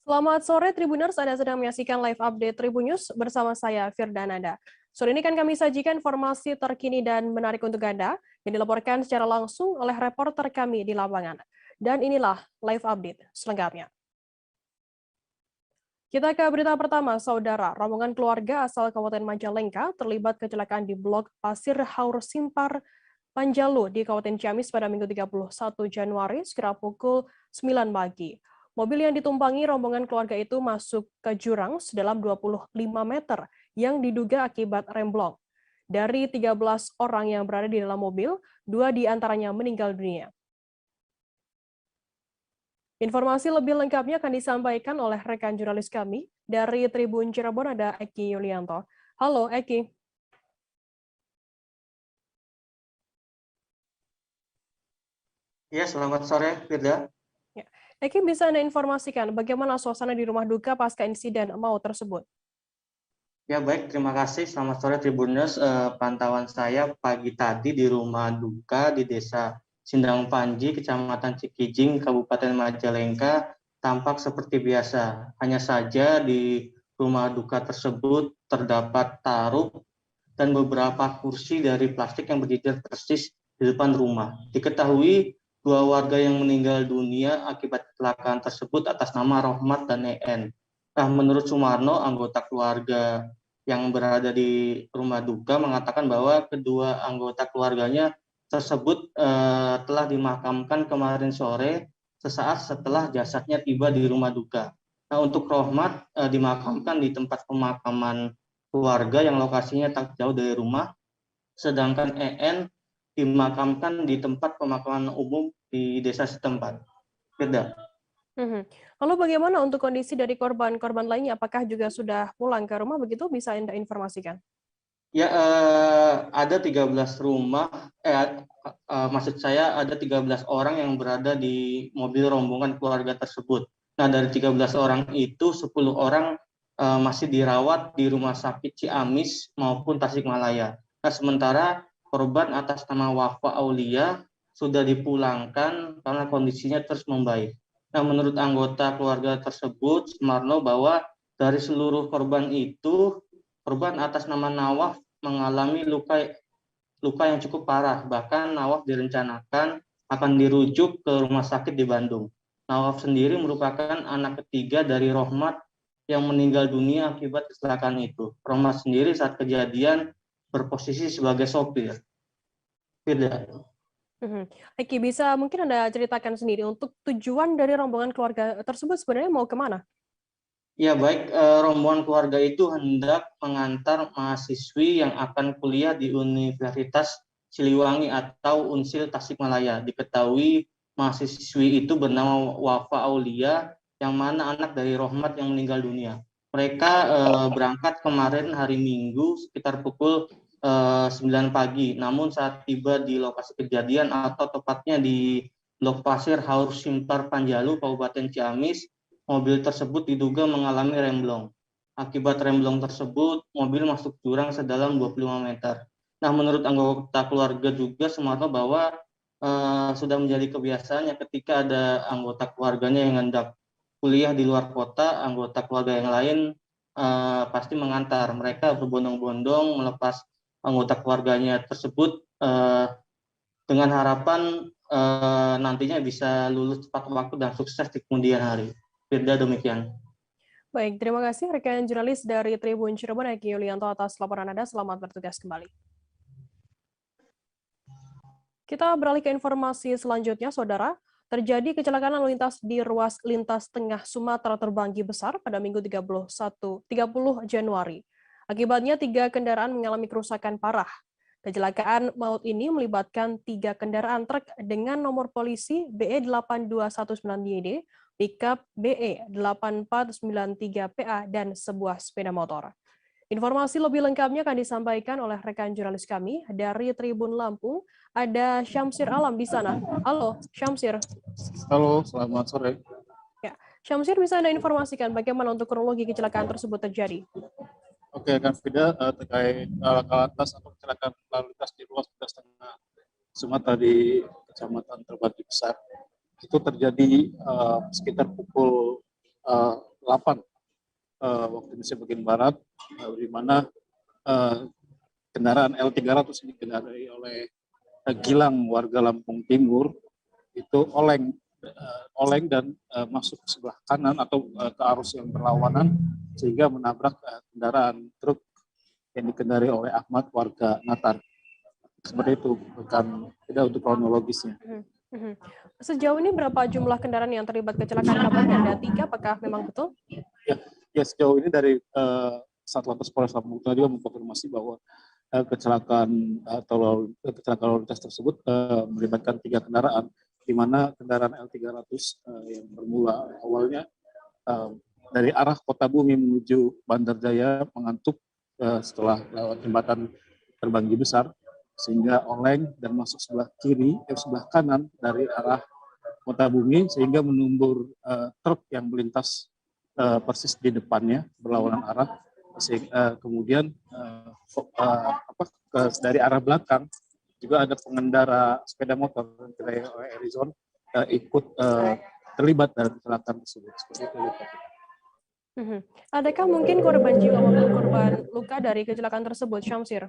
Selamat sore Tribuners, Anda sedang menyaksikan live update Tribunnews bersama saya Firdananda. Sore ini kan kami sajikan informasi terkini dan menarik untuk Anda yang dilaporkan secara langsung oleh reporter kami di lapangan. Dan inilah live update selengkapnya. Kita ke berita pertama, Saudara. Rombongan keluarga asal Kabupaten Majalengka terlibat kecelakaan di Blok Pasir Haur Simpar Panjalu di Kabupaten Ciamis pada Minggu 31 Januari sekitar pukul 9 pagi. Mobil yang ditumpangi rombongan keluarga itu masuk ke jurang sedalam 25 meter yang diduga akibat remblong. Dari 13 orang yang berada di dalam mobil, 2 diantaranya meninggal dunia. Informasi lebih lengkapnya akan disampaikan oleh rekan jurnalis kami dari Tribun Cirebon, ada Eki Yulianto. Halo Eki. Ya, selamat sore, Firda. Ya. Eki, bisa Anda informasikan bagaimana suasana di rumah duka pasca insiden maut tersebut? Ya, baik, terima kasih. Selamat sore, Tribunnews. Pantauan saya pagi tadi di rumah duka di Desa Sindang Panji, Kecamatan Cikijing, Kabupaten Majalengka, tampak seperti biasa. Hanya saja di rumah duka tersebut terdapat taruh dan beberapa kursi dari plastik yang berdiri persis di depan rumah. Diketahui 2 warga yang meninggal dunia akibat kecelakaan tersebut atas nama Rohmat dan EN. Nah, menurut Sumarno, anggota keluarga yang berada di rumah duka mengatakan bahwa kedua anggota keluarganya tersebut telah dimakamkan kemarin sore sesaat setelah jasadnya tiba di rumah duka. Nah, untuk Rohmat dimakamkan di tempat pemakaman keluarga yang lokasinya tak jauh dari rumah, sedangkan EN dimakamkan di tempat pemakaman umum di desa setempat. Beda. Lalu bagaimana untuk kondisi dari korban-korban lainnya? Apakah juga sudah pulang ke rumah begitu? Bisa Anda informasikan? Ya, ada 13 rumah, maksud saya ada 13 orang yang berada di mobil rombongan keluarga tersebut. Nah, dari 13 orang itu 10 orang masih dirawat di Rumah Sakit Ciamis maupun Tasikmalaya. Nah, sementara korban atas nama Wafa Aulia sudah dipulangkan karena kondisinya terus membaik. Nah, menurut anggota keluarga tersebut, Sumarno, bahwa dari seluruh korban itu, korban atas nama Nawaf mengalami luka yang cukup parah. Bahkan Nawaf direncanakan akan dirujuk ke rumah sakit di Bandung. Nawaf sendiri merupakan anak ketiga dari Rohmat yang meninggal dunia akibat kecelakaan itu. Rohmat sendiri saat kejadian berposisi sebagai sopir. Tidak. Eki, bisa mungkin Anda ceritakan sendiri untuk tujuan dari rombongan keluarga tersebut sebenarnya mau kemana? Ya, baik, rombongan keluarga itu hendak mengantar mahasiswi yang akan kuliah di Universitas Siliwangi atau Unsil Tasikmalaya. Diketahui mahasiswi itu bernama Wafa Aulia, yang mana anak dari Rohmat yang meninggal dunia. Mereka berangkat kemarin hari Minggu sekitar pukul 9 pagi. Namun saat tiba di lokasi kejadian atau tepatnya di Blok Pasir Haur Simpar Panjalu, Kabupaten Ciamis, mobil tersebut diduga mengalami remblong. Akibat remblong tersebut, mobil masuk jurang sedalam 25 meter. Nah, menurut anggota keluarga juga Sumarno bahwa sudah menjadi kebiasaannya ketika ada anggota keluarganya yang hendak kuliah di luar kota, anggota keluarga yang lain pasti mengantar. Mereka berbondong-bondong melepas anggota keluarganya tersebut dengan harapan nantinya bisa lulus tepat waktu dan sukses di kemudian hari. Firda, demikian. Baik, terima kasih rekan jurnalis dari Tribun Cirebon, Eki Yulianto, atas laporan Anda. Selamat bertugas kembali. Kita beralih ke informasi selanjutnya, Saudara. Terjadi kecelakaan lalu lintas di ruas lintas tengah Sumatera Terbanggi Besar pada Minggu 30 Januari. Akibatnya 3 kendaraan mengalami kerusakan parah. Kecelakaan maut ini melibatkan 3 kendaraan truk dengan nomor polisi BE8219YD, pickup BE8493PA, dan sebuah sepeda motor. Informasi lebih lengkapnya akan disampaikan oleh rekan jurnalis kami dari Tribun Lampung. Ada Syamsir Alam di sana. Halo, Syamsir. Halo, selamat sore. Ya, Syamsir, bisa Anda informasikan bagaimana untuk kronologi kecelakaan tersebut terjadi? Oke, Kang Fida, terkait laka lantas atau kecelakaan lalu lintas di ruas lintas tengah Sumatera di Kecamatan Terbanggi Besar, itu terjadi sekitar pukul 8 waktu Indonesia bagian Barat, di mana kendaraan L300 ini dikendarai oleh Gilang warga Lampung Timur itu oleng dan masuk ke sebelah kanan atau ke arus yang berlawanan sehingga menabrak kendaraan truk yang dikendarai oleh Ahmad warga Natar. Seperti itu, bukan tidak untuk kronologisnya. Sejauh ini berapa jumlah kendaraan yang terlibat kecelakaan? Kabarnya ada 3, apakah memang betul? Ya sejauh ini dari Satlantas Polres Lampung Tengah juga mengkonfirmasi bahwa kecelakaan lalu lintas tersebut melibatkan 3 kendaraan, di mana kendaraan L300 yang bermula awalnya dari arah Kota Bumi menuju Bandar Jaya mengantuk setelah lewat jembatan Terbanggi Besar, sehingga oleng dan masuk sebelah kanan dari arah Kota Bumi sehingga menumbur truk yang melintas persis di depannya berlawanan arah. Kemudian dari arah belakang juga ada pengendara sepeda motor dari Arizon ikut terlibat dalam kecelakaan tersebut. Seperti itu. Adakah mungkin korban jiwa maupun korban luka dari kecelakaan tersebut, Syamsir?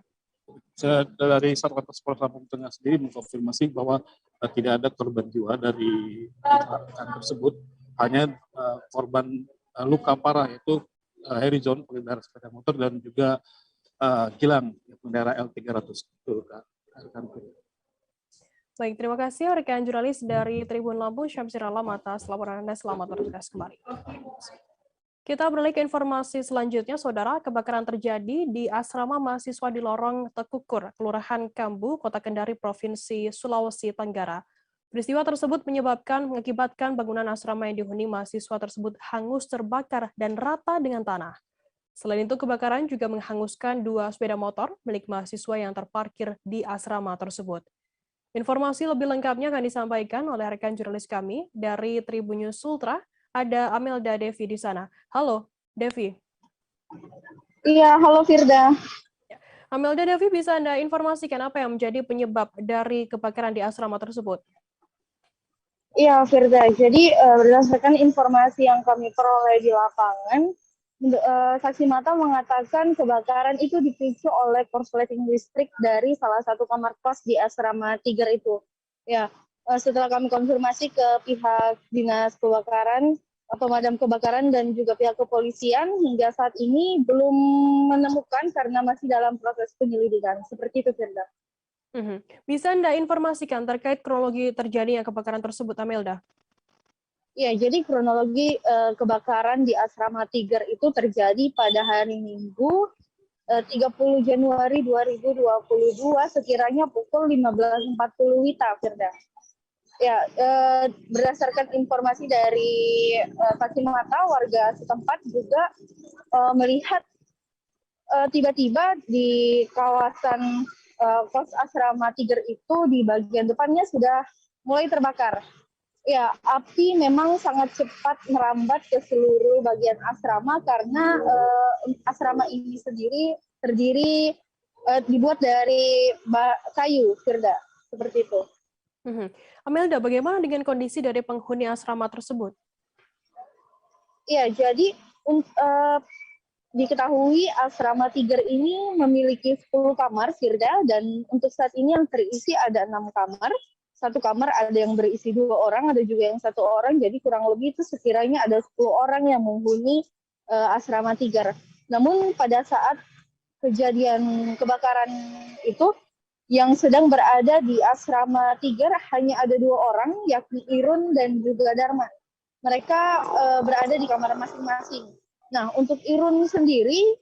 Dari Satlantas Polres Lampung Tengah sendiri mengkonfirmasi bahwa tidak ada korban jiwa dari kecelakaan tersebut, hanya korban luka parah yaitu Harrison pengendara sepeda motor dan juga Gilang pengendara L300. Baik, terima kasih rekan jurnalis dari Tribun Lampung, Syamsir Alam atas laporan Anda. Selamat bertugas kembali. Kita beralih ke informasi selanjutnya, Saudara. Kebakaran terjadi di asrama mahasiswa di Lorong Tekukur, Kelurahan Kambu, Kota Kendari, Provinsi Sulawesi Tenggara. Peristiwa tersebut mengakibatkan bangunan asrama yang dihuni mahasiswa tersebut hangus terbakar dan rata dengan tanah. Selain itu, kebakaran juga menghanguskan 2 sepeda motor milik mahasiswa yang terparkir di asrama tersebut. Informasi lebih lengkapnya akan disampaikan oleh rekan jurnalis kami dari Tribun News Ultra. Ada Amelda Devi di sana. Halo, Devi. Iya, halo Firda. Amelda Devi, bisa Anda informasikan apa yang menjadi penyebab dari kebakaran di asrama tersebut? Iya, Firda. Jadi berdasarkan informasi yang kami peroleh di lapangan, saksi mata mengatakan kebakaran itu dipicu oleh korsleting listrik dari salah satu kamar kos di asrama Tiger itu. Ya, setelah kami konfirmasi ke pihak dinas kebakaran, pemadam kebakaran dan juga pihak kepolisian, hingga saat ini belum menemukan karena masih dalam proses penyelidikan. Seperti itu, Firda. Bisa Anda informasikan terkait kronologi terjadinya kebakaran tersebut, Amelda? Ya, jadi kronologi kebakaran di asrama Tiger itu terjadi pada hari Minggu 30 Januari 2022 sekiranya pukul 15.40 WITA, Firda. Ya, berdasarkan informasi dari saksi mata, warga setempat juga melihat tiba-tiba di kawasan kos asrama Tiger itu di bagian depannya sudah mulai terbakar. Ya, api memang sangat cepat merambat ke seluruh bagian asrama karena asrama ini sendiri terdiri dibuat dari kayu, Firda, seperti itu. Amelda, bagaimana dengan kondisi dari penghuni asrama tersebut? Ya, jadi diketahui asrama Tiger ini memiliki 10 kamar, Firda, dan untuk saat ini yang terisi ada 6 kamar. 1 kamar ada yang berisi 2 orang, ada juga yang 1 orang, jadi kurang lebih itu sekiranya ada 10 orang yang menghuni asrama Tiger. Namun pada saat kejadian kebakaran itu, yang sedang berada di asrama Tiger hanya ada 2 orang, yakni Irun dan juga Dharma. Mereka berada di kamar masing-masing. Nah, untuk Irun sendiri,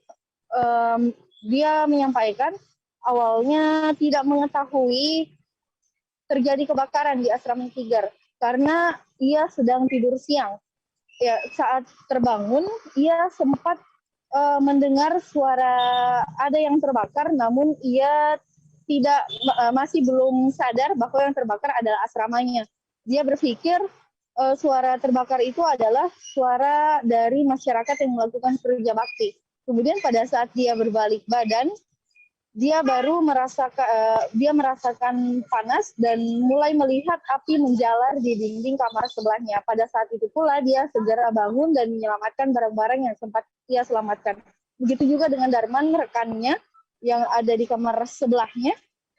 dia menyampaikan awalnya tidak mengetahui terjadi kebakaran di asrama Tiger karena ia sedang tidur siang. Ya, saat terbangun, ia sempat mendengar suara ada yang terbakar, namun ia masih belum sadar bahwa yang terbakar adalah asramanya. Dia berpikir suara terbakar itu adalah suara dari masyarakat yang melakukan kerja bakti. Kemudian pada saat dia berbalik badan, dia baru merasakan panas dan mulai melihat api menjalar di dinding kamar sebelahnya. Pada saat itu pula dia segera bangun dan menyelamatkan barang-barang yang sempat ia selamatkan. Begitu juga dengan Darman, rekannya yang ada di kamar sebelahnya,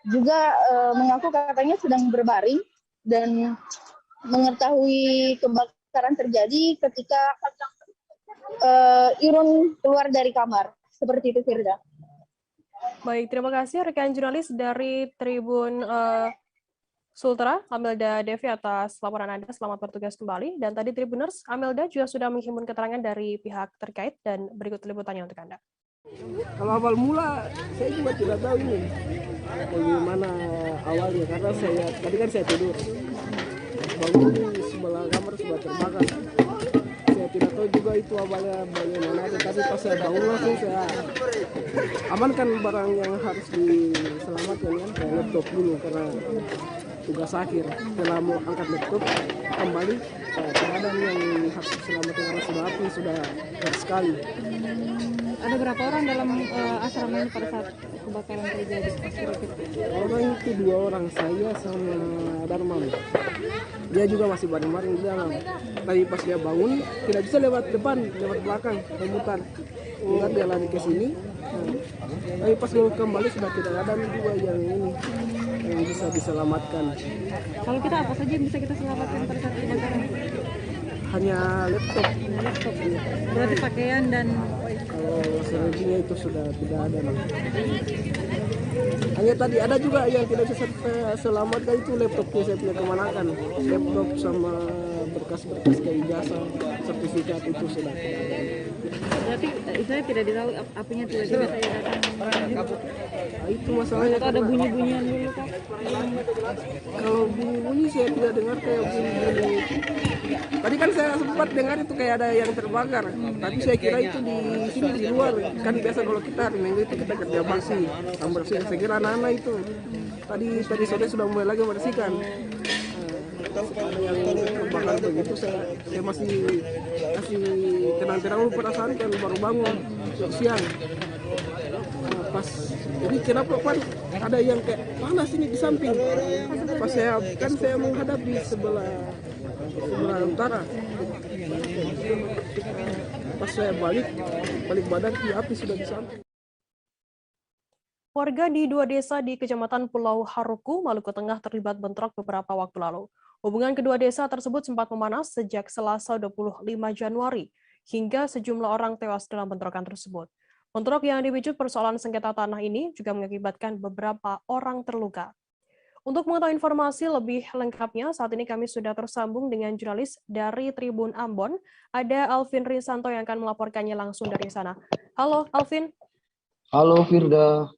juga mengaku katanya sedang berbaring dan mengetahui kebakaran terjadi ketika Irun keluar dari kamar. Seperti itu, Firda. Baik, terima kasih rekan jurnalis dari Tribun Sultra, Amelda Devi atas laporan Anda. Selamat bertugas kembali. Dan tadi Tribuners, Amelda juga sudah menghimpun keterangan dari pihak terkait dan berikut liputannya untuk Anda. Kalau awal mula saya juga tidak tahu ini bagaimana awalnya, karena tadi kan saya tidur, bangun di sebelah kamar sudah terbakar. Saya tidak tahu juga itu awalnya bagaimana, tetapi pas saya bangun langsung saya amankan barang yang harus diselamatkan, kan kayak laptop dulu karena tugas akhir. Setelah mau angkat laptop kembali, tidak ada yang harus diselamatkan karena sudah api sudah keras sekali. Ada berapa orang dalam asrama ini pada saat kebakaran terjadi? Orang itu 2 orang, saya sama Darman. Dia juga masih baring-baring di dalam. Tadi pas dia bangun, tidak bisa lewat depan, lewat belakang, rebutan. Enggak, dia lari ke sini. Tapi pas mau kembali sudah tidak ada juga yang ini yang bisa diselamatkan. Kalau kita apa saja yang bisa kita selamatkan pada saat kebakaran? Hanya laptop. Berarti pakaian dan Kalau selebihnya itu sudah tidak ada. Hanya tadi ada juga yang tidak bisa saya selamatkan, itu laptopnya saya punya kemanakan. Laptop sama berkas-berkas kayak ijazah, sertifikat itu sudah tidak ada. berarti saya tidak tahu apinya tiba-tiba saya datang. Nah, itu masalahnya. Atau ada bunyi-bunyian dulu Kak? Kalau bunyi-bunyi saya tidak dengar kayak bunyi-bunyi. Tadi kan saya sempat dengar itu kayak ada yang terbakar. Tapi saya kira itu di sini di luar. Kan biasa kalau kita hari Minggu itu kita kerja bersih. Saya kira anak-anak itu. Tadi sore sudah mulai lagi membersihkan. Yang terbakar begitu saya masih tenang-tenang perasaan kan baru bangun siang. Pas jadi kenapa Pan ada yang kayak panas ini di samping. Pas saya menghadap di sebelah utara. Pas saya balik badan api sudah di samping. Warga di 2 desa di Kecamatan Pulau Haruku, Maluku Tengah terlibat bentrok beberapa waktu lalu. Hubungan kedua desa tersebut sempat memanas sejak Selasa 25 Januari, hingga sejumlah orang tewas dalam bentrokan tersebut. Bentrok yang dipicu persoalan sengketa tanah ini juga mengakibatkan beberapa orang terluka. Untuk mengetahui informasi lebih lengkapnya, saat ini kami sudah tersambung dengan jurnalis dari Tribun Ambon, ada Alvin Risanto yang akan melaporkannya langsung dari sana. Halo, Alvin. Halo, Firda.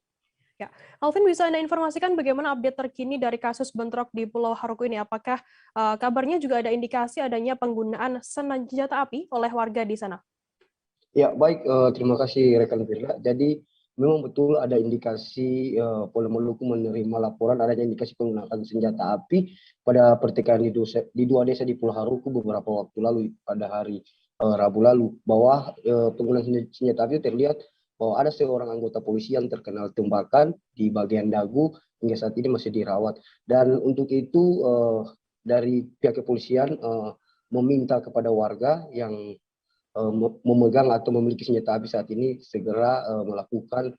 Ya, Alvin, bisa Anda informasikan bagaimana update terkini dari kasus bentrok di Pulau Haruku ini? Apakah kabarnya juga ada indikasi adanya penggunaan senjata api oleh warga di sana? Ya, baik. Terima kasih rekan Firda. Jadi memang betul ada indikasi Polda Maluku menerima laporan adanya indikasi penggunaan senjata api pada pertikaian di 2 desa di Pulau Haruku beberapa waktu lalu pada hari Rabu lalu, bahwa penggunaan senjata api terlihat bahwa ada seorang anggota polisi yang terkena tembakan di bagian dagu hingga saat ini masih dirawat. Dan untuk itu dari pihak kepolisian meminta kepada warga yang memegang atau memiliki senjata api saat ini segera melakukan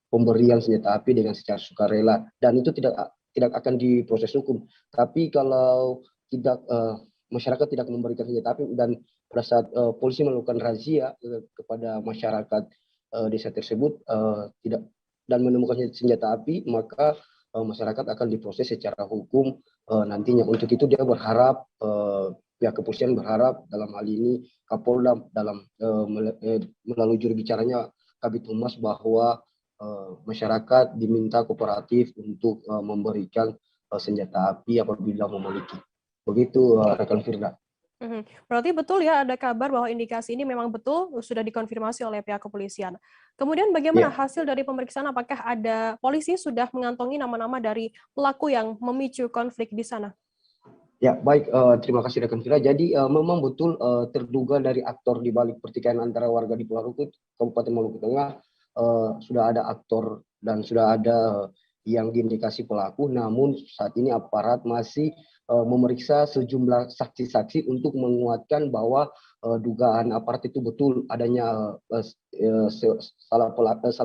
pemberian senjata api dengan secara sukarela, dan itu tidak akan diproses hukum. Tapi kalau tidak masyarakat tidak memberikan senjata api dan pada saat polisi melakukan razia kepada masyarakat desa tersebut tidak dan menemukan senjata api, maka masyarakat akan diproses secara hukum nantinya. Untuk itu dia berharap pihak kepolisian berharap dalam hal ini Kapolda dalam melalui juru bicaranya Kabid Humas bahwa masyarakat diminta kooperatif untuk memberikan senjata api apabila memiliki. Begitu rekan Firda. Berarti betul ya ada kabar bahwa indikasi ini memang betul sudah dikonfirmasi oleh pihak kepolisian. Kemudian bagaimana hasil dari pemeriksaan? Apakah ada polisi sudah mengantongi nama-nama dari pelaku yang memicu konflik di sana? Ya, baik. Terima kasih rekan Firda. Jadi memang betul terduga dari aktor di balik pertikaian antara warga di Pulau Haruku, Kabupaten Maluku Tengah, sudah ada aktor dan sudah ada yang diindikasi pelaku, namun saat ini aparat masih memeriksa sejumlah saksi-saksi untuk menguatkan bahwa dugaan aparat itu betul adanya salah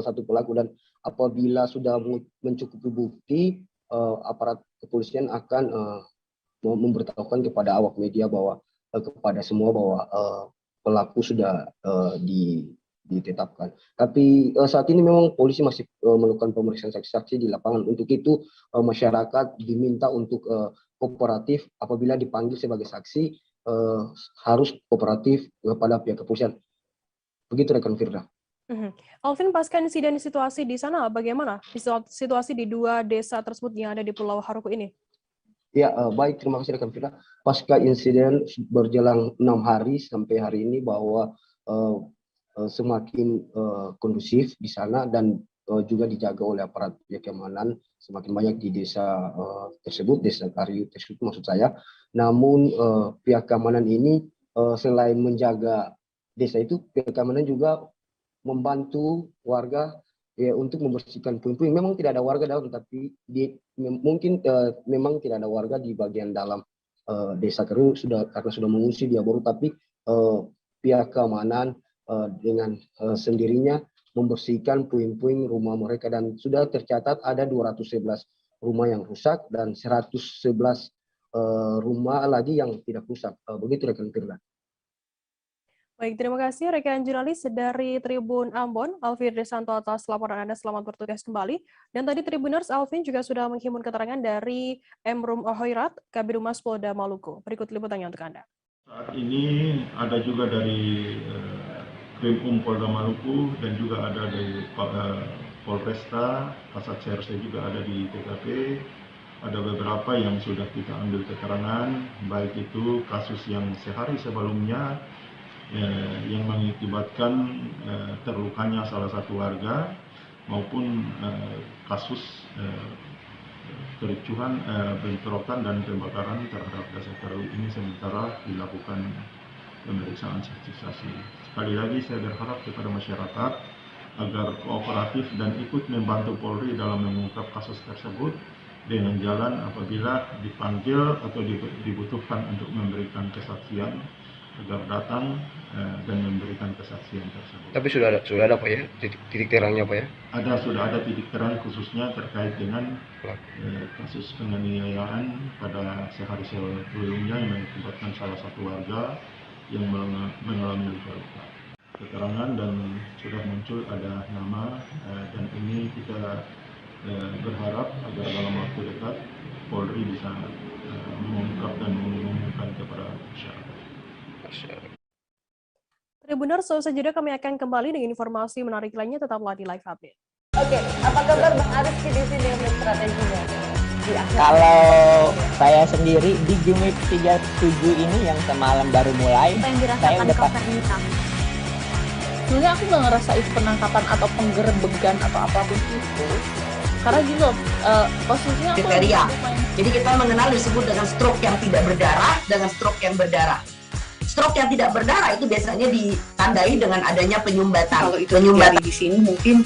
satu pelaku, dan apabila sudah mencukupi bukti, aparat kepolisian akan memberitahukan kepada awak media bahwa kepada semua bahwa pelaku sudah ditetapkan. Tapi saat ini memang polisi masih melakukan pemeriksaan saksi-saksi di lapangan. Untuk itu masyarakat diminta untuk kooperatif apabila dipanggil sebagai saksi, harus kooperatif kepada pihak kepolisian. Begitu rekan Firda. Alvin, pasca insiden situasi di sana bagaimana situasi di 2 desa tersebut yang ada di Pulau Haruku ini? Ya, baik, terima kasih rekan Firda. Pasca insiden berjalan 6 hari sampai hari ini bahwa semakin kondusif di sana dan juga dijaga oleh aparat pihak keamanan semakin banyak di desa tersebut, desa Karyu tersebut maksud saya. Namun pihak keamanan ini selain menjaga desa itu, pihak keamanan juga membantu warga ya untuk membersihkan puing-puing. Memang tidak ada warga dalam, tapi mungkin memang tidak ada warga di bagian dalam desa Karyu karena sudah mengungsi dia baru, tapi pihak keamanan dengan sendirinya membersihkan puing-puing rumah mereka, dan sudah tercatat ada 211 rumah yang rusak dan 111 rumah lagi yang tidak rusak. Begitu rekan Firda. Baik, terima kasih rekan jurnalis dari Tribun Ambon, Alvin Desanto atas laporan Anda. Selamat bertugas kembali. Dan tadi Tribuners, Alvin juga sudah menghimpun keterangan dari Emrum Ohoirat, Kabid Humas Polda Maluku. Berikut liputannya untuk Anda. Saat ini ada juga dari Krimum Polda Maluku dan juga ada dari Polresta, Kasat Serse juga ada di TKP. Ada beberapa yang sudah kita ambil keterangan, baik itu kasus yang sehari sebelumnya yang mengakibatkan terlukanya salah satu warga, maupun kasus kericuhan, bentrokan dan pembakaran terhadap desa Karyu ini sementara dilakukan pemeriksaan saksi-saksi. Sekali lagi saya berharap kepada masyarakat agar kooperatif dan ikut membantu Polri dalam mengungkap kasus tersebut dengan jalan apabila dipanggil atau dibutuhkan untuk memberikan kesaksian, agar datang dan memberikan kesaksian tersebut. Tapi sudah ada Pak ya, titik terangnya Pak ya? Sudah ada titik terang khususnya terkait dengan kasus penganiayaan pada sehari sebelumnya yang mengakibatkan salah satu warga yang mengalami luka-luka. Keterangan dan sudah muncul ada nama, dan ini kita berharap agar dalam waktu dekat Polri bisa mengungkap dan mengumumkan kepada masyarakat. Tribuners, selesai jeda kami akan kembali dengan informasi menarik lainnya, tetaplah di Live Update. Oke, apa kabar Bang Arif di sini dengan strateginya? Kalau saya sendiri di Gimik 37 ini yang semalam baru mulai, saya udah sebenarnya aku nggak ngerasa itu penangkapan atau penggerebegan atau apapun itu, karena gitu posisinya kriteria. Jadi kita mengenal disebut dengan stroke yang tidak berdarah dengan stroke yang berdarah. Stroke yang tidak berdarah itu biasanya ditandai dengan adanya penyumbatan. Kalau itu terjadi di sini mungkin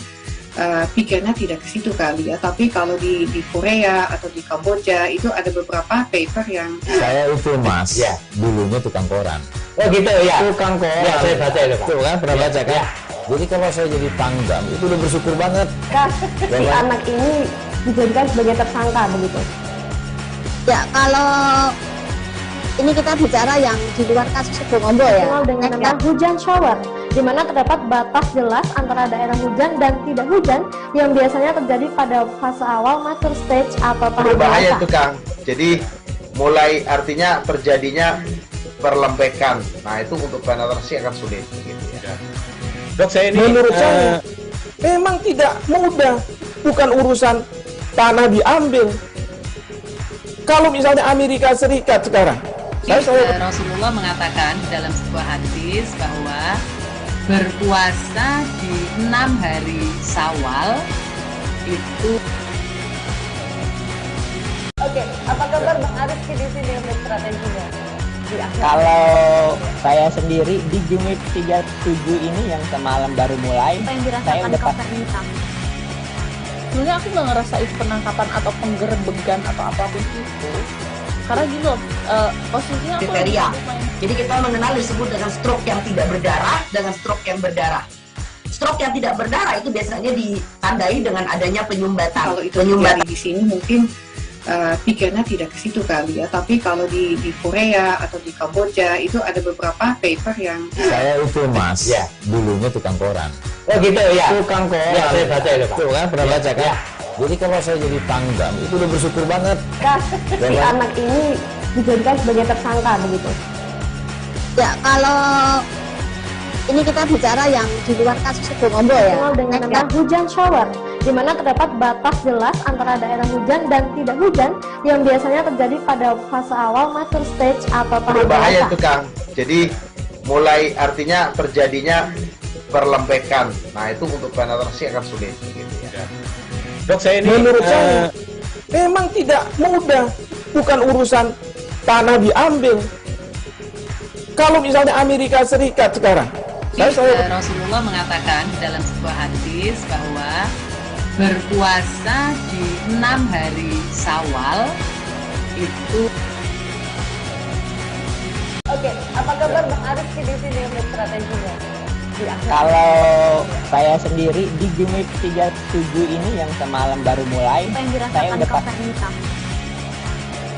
pikirnya tidak ke situ kali ya, tapi kalau di Korea atau di Kamboja itu ada beberapa paper yang saya itu Mas, ya, dulunya tukang koran. Oh gitu ya, tukang koran. Ya, saya baca itu Pak. Tuh kan, pernah baca kan? Ya. Jadi kalau saya jadi tanggam itu udah bersyukur banget. Si anak ini dijadikan sebagai tersangka begitu. Ya, kalau ini kita bicara yang di luar kasus Sebongombo ya. Dengan nama hujan shower, di mana terdapat batas jelas antara daerah hujan dan tidak hujan yang biasanya terjadi pada fase awal mature stage atau tahap berbahaya itu Kang. Jadi mulai artinya terjadinya perlembekan. Nah itu untuk penetrasi akan sulit. Gitu ya. Dok, saya ini menurut saya memang tidak mudah, bukan urusan tanah diambil. Kalau misalnya Amerika Serikat sekarang, Rasulullah mengatakan dalam sebuah hadis bahwa berpuasa di 6 hari Syawal itu. Oke, apa kabar Bang Arif di sini dengan strateginya? Kalau saya sendiri di Jumip 37 ini yang semalam baru mulai, Apa yang saya dirasakan udah Kak Fernita? Sebenarnya aku nggak ngerasain penangkapan atau penggerebegan atau apapun itu. Karena gini loh, posisinya aku kriteria. Jadi kita mengenal disebut dengan stroke yang tidak berdarah dengan stroke yang berdarah. Stroke yang tidak berdarah itu biasanya ditandai dengan adanya penyumbatan. Kalau itu terjadi di sini mungkin pikirnya tidak ke situ kali ya. Tapi kalau di Korea atau di Kamboja itu ada beberapa paper yang Saya itu Mas, dulunya tukang koran. Oh gitu ya. Tukang koran. Ya, saya baca itu Pak. Tuh kan, pernah baca kan? Ya. Jadi kalau saya jadi tanggam, itu udah bersyukur banget. Kak, si anak ini dijadikan sebagai tersangka begitu. Ya, kalau ini kita bicara yang di luar kasus Sibolombo ya. Dikenal dengan nama hujan shower, di mana terdapat batas jelas antara daerah hujan dan tidak hujan yang biasanya terjadi pada fase awal mature stage atau tahap Berbahaya dewasa. itu Kang. Jadi mulai artinya terjadinya perlembekan. Nah itu untuk penetrasi akan sulit. Gitu ya. Dok, saya ini Menurut saya memang tidak mudah, bukan urusan tanah diambil. Kalau misalnya Amerika Serikat sekarang, Rasulullah mengatakan dalam sebuah hadis bahwa berpuasa di 6 hari Syawal itu. Oke, apa kabar Bang Arif di sini untuk strateginya? Kalau saya sendiri di Jumip 37 ini yang semalam baru mulai, Apa yang saya dirasakan udah Kak Fernita?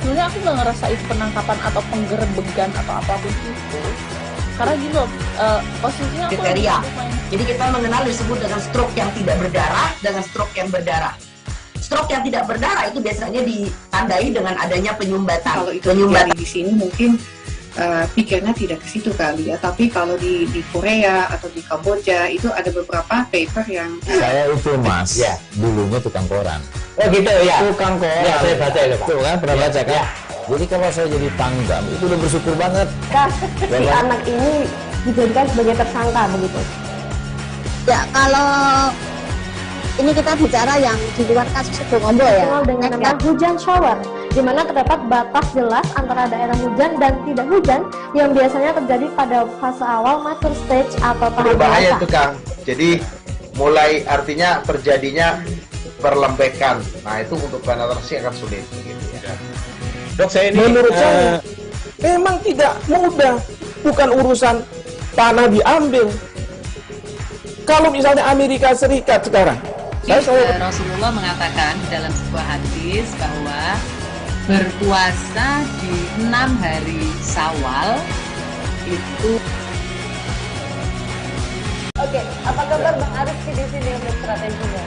sebenarnya aku nggak ngerasain penangkapan atau penggerebegan atau apapun itu. Karena gini loh, posisinya aku kriteria. Jadi kita mengenal disebut dengan stroke yang tidak berdarah dengan stroke yang berdarah. Stroke yang tidak berdarah itu biasanya ditandai dengan adanya penyumbatan. kalau itu terjadi di sini mungkin pikirnya tidak ke situ kali ya. Tapi kalau di Korea atau di Kamboja itu ada beberapa paper yang Saya itu Mas, dulunya tukang koran. Oh gitu ya. Tukang koran. Ya, saya baca itu Pak. Tuh kan, pernah baca kan? Ya. Jadi kalau saya jadi tanggam, itu udah bersyukur banget. Kak, si anak ini dijadikan sebagai tersangka begitu. Ya, kalau ini kita bicara yang di luar kasus Sibolombo ya. Dikenal dengan nama hujan shower, di mana terdapat batas jelas antara daerah hujan dan tidak hujan yang biasanya terjadi pada fase awal mature stage atau tahap Berbahaya dewasa. itu Kang. Jadi mulai artinya terjadinya perlembekan. Nah itu untuk penetrasi akan sulit. Gitu ya. Dok, saya ini menurut saya memang tidak mudah, bukan urusan tanah diambil. Kalau misalnya Amerika Serikat sekarang, Rasulullah mengatakan dalam sebuah hadis bahwa berpuasa di 6 hari Syawal itu. Oke, apa kabar Bang Arif di sini untuk strateginya?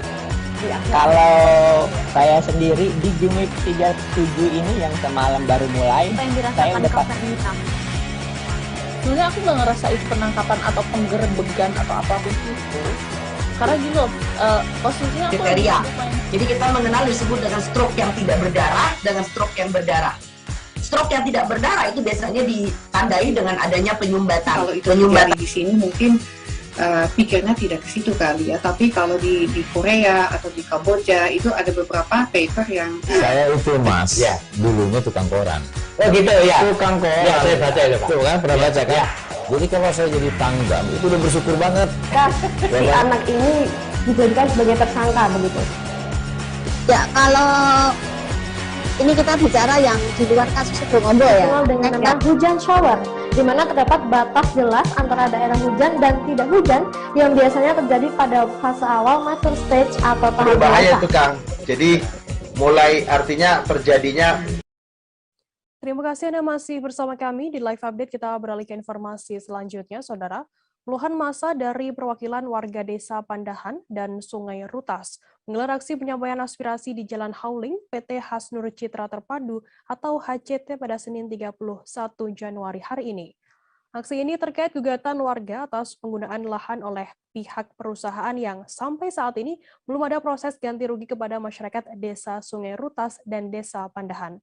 Kalau saya sendiri di Jumip 37 ini yang semalam baru mulai, Apa yang saya dirasakan udah Kak Fernita? sebenarnya aku nggak ngerasain penangkapan atau penggerebegan atau apapun itu. Karena gini loh, posisinya aku kriteria. Jadi kita mengenal disebut dengan stroke yang tidak berdarah dengan stroke yang berdarah. Stroke yang tidak berdarah itu biasanya ditandai dengan adanya penyumbatan. kalau itu terjadi di sini mungkin pikirnya tidak ke situ kali ya. Tapi kalau di Korea atau di Kamboja itu ada beberapa paper yang Saya itu Mas, dulunya tukang koran. Oh gitu ya. Tukang koran. Ya, saya baca itu Pak. Tuh kan, pernah baca kan? Ya. Jadi kalau saya jadi tanggam, itu udah bersyukur banget. Kak, si anak ini dijadikan sebagai tersangka begitu. Ya, kalau ini kita bicara yang di luar kasus Sibolombo ya. Dikenal dengan nama hujan shower, di mana terdapat batas jelas antara daerah hujan dan tidak hujan yang biasanya terjadi pada fase awal mature stage atau tahap Berbahaya dewasa. itu Kang. Jadi mulai artinya terjadinya. Terima kasih Anda masih bersama kami di Live Update. Kita beralih ke informasi selanjutnya, Saudara. Puluhan massa dari perwakilan warga desa Pandahan dan Sungai Rutas menggelar aksi penyampaian aspirasi di Jalan Hauling PT Hasnur Citra Terpadu atau HCT pada Senin 31 Januari hari ini. Aksi ini terkait gugatan warga atas penggunaan lahan oleh pihak perusahaan yang sampai saat ini belum ada proses ganti rugi kepada masyarakat desa Sungai Rutas dan desa Pandahan.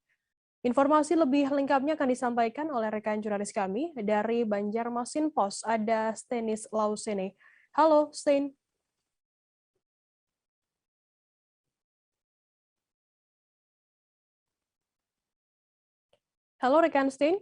Informasi lebih lengkapnya akan disampaikan oleh rekan jurnalis kami dari Banjarmasin Post, ada Stenis Lausene. Halo, Sten. Halo, rekan Sten.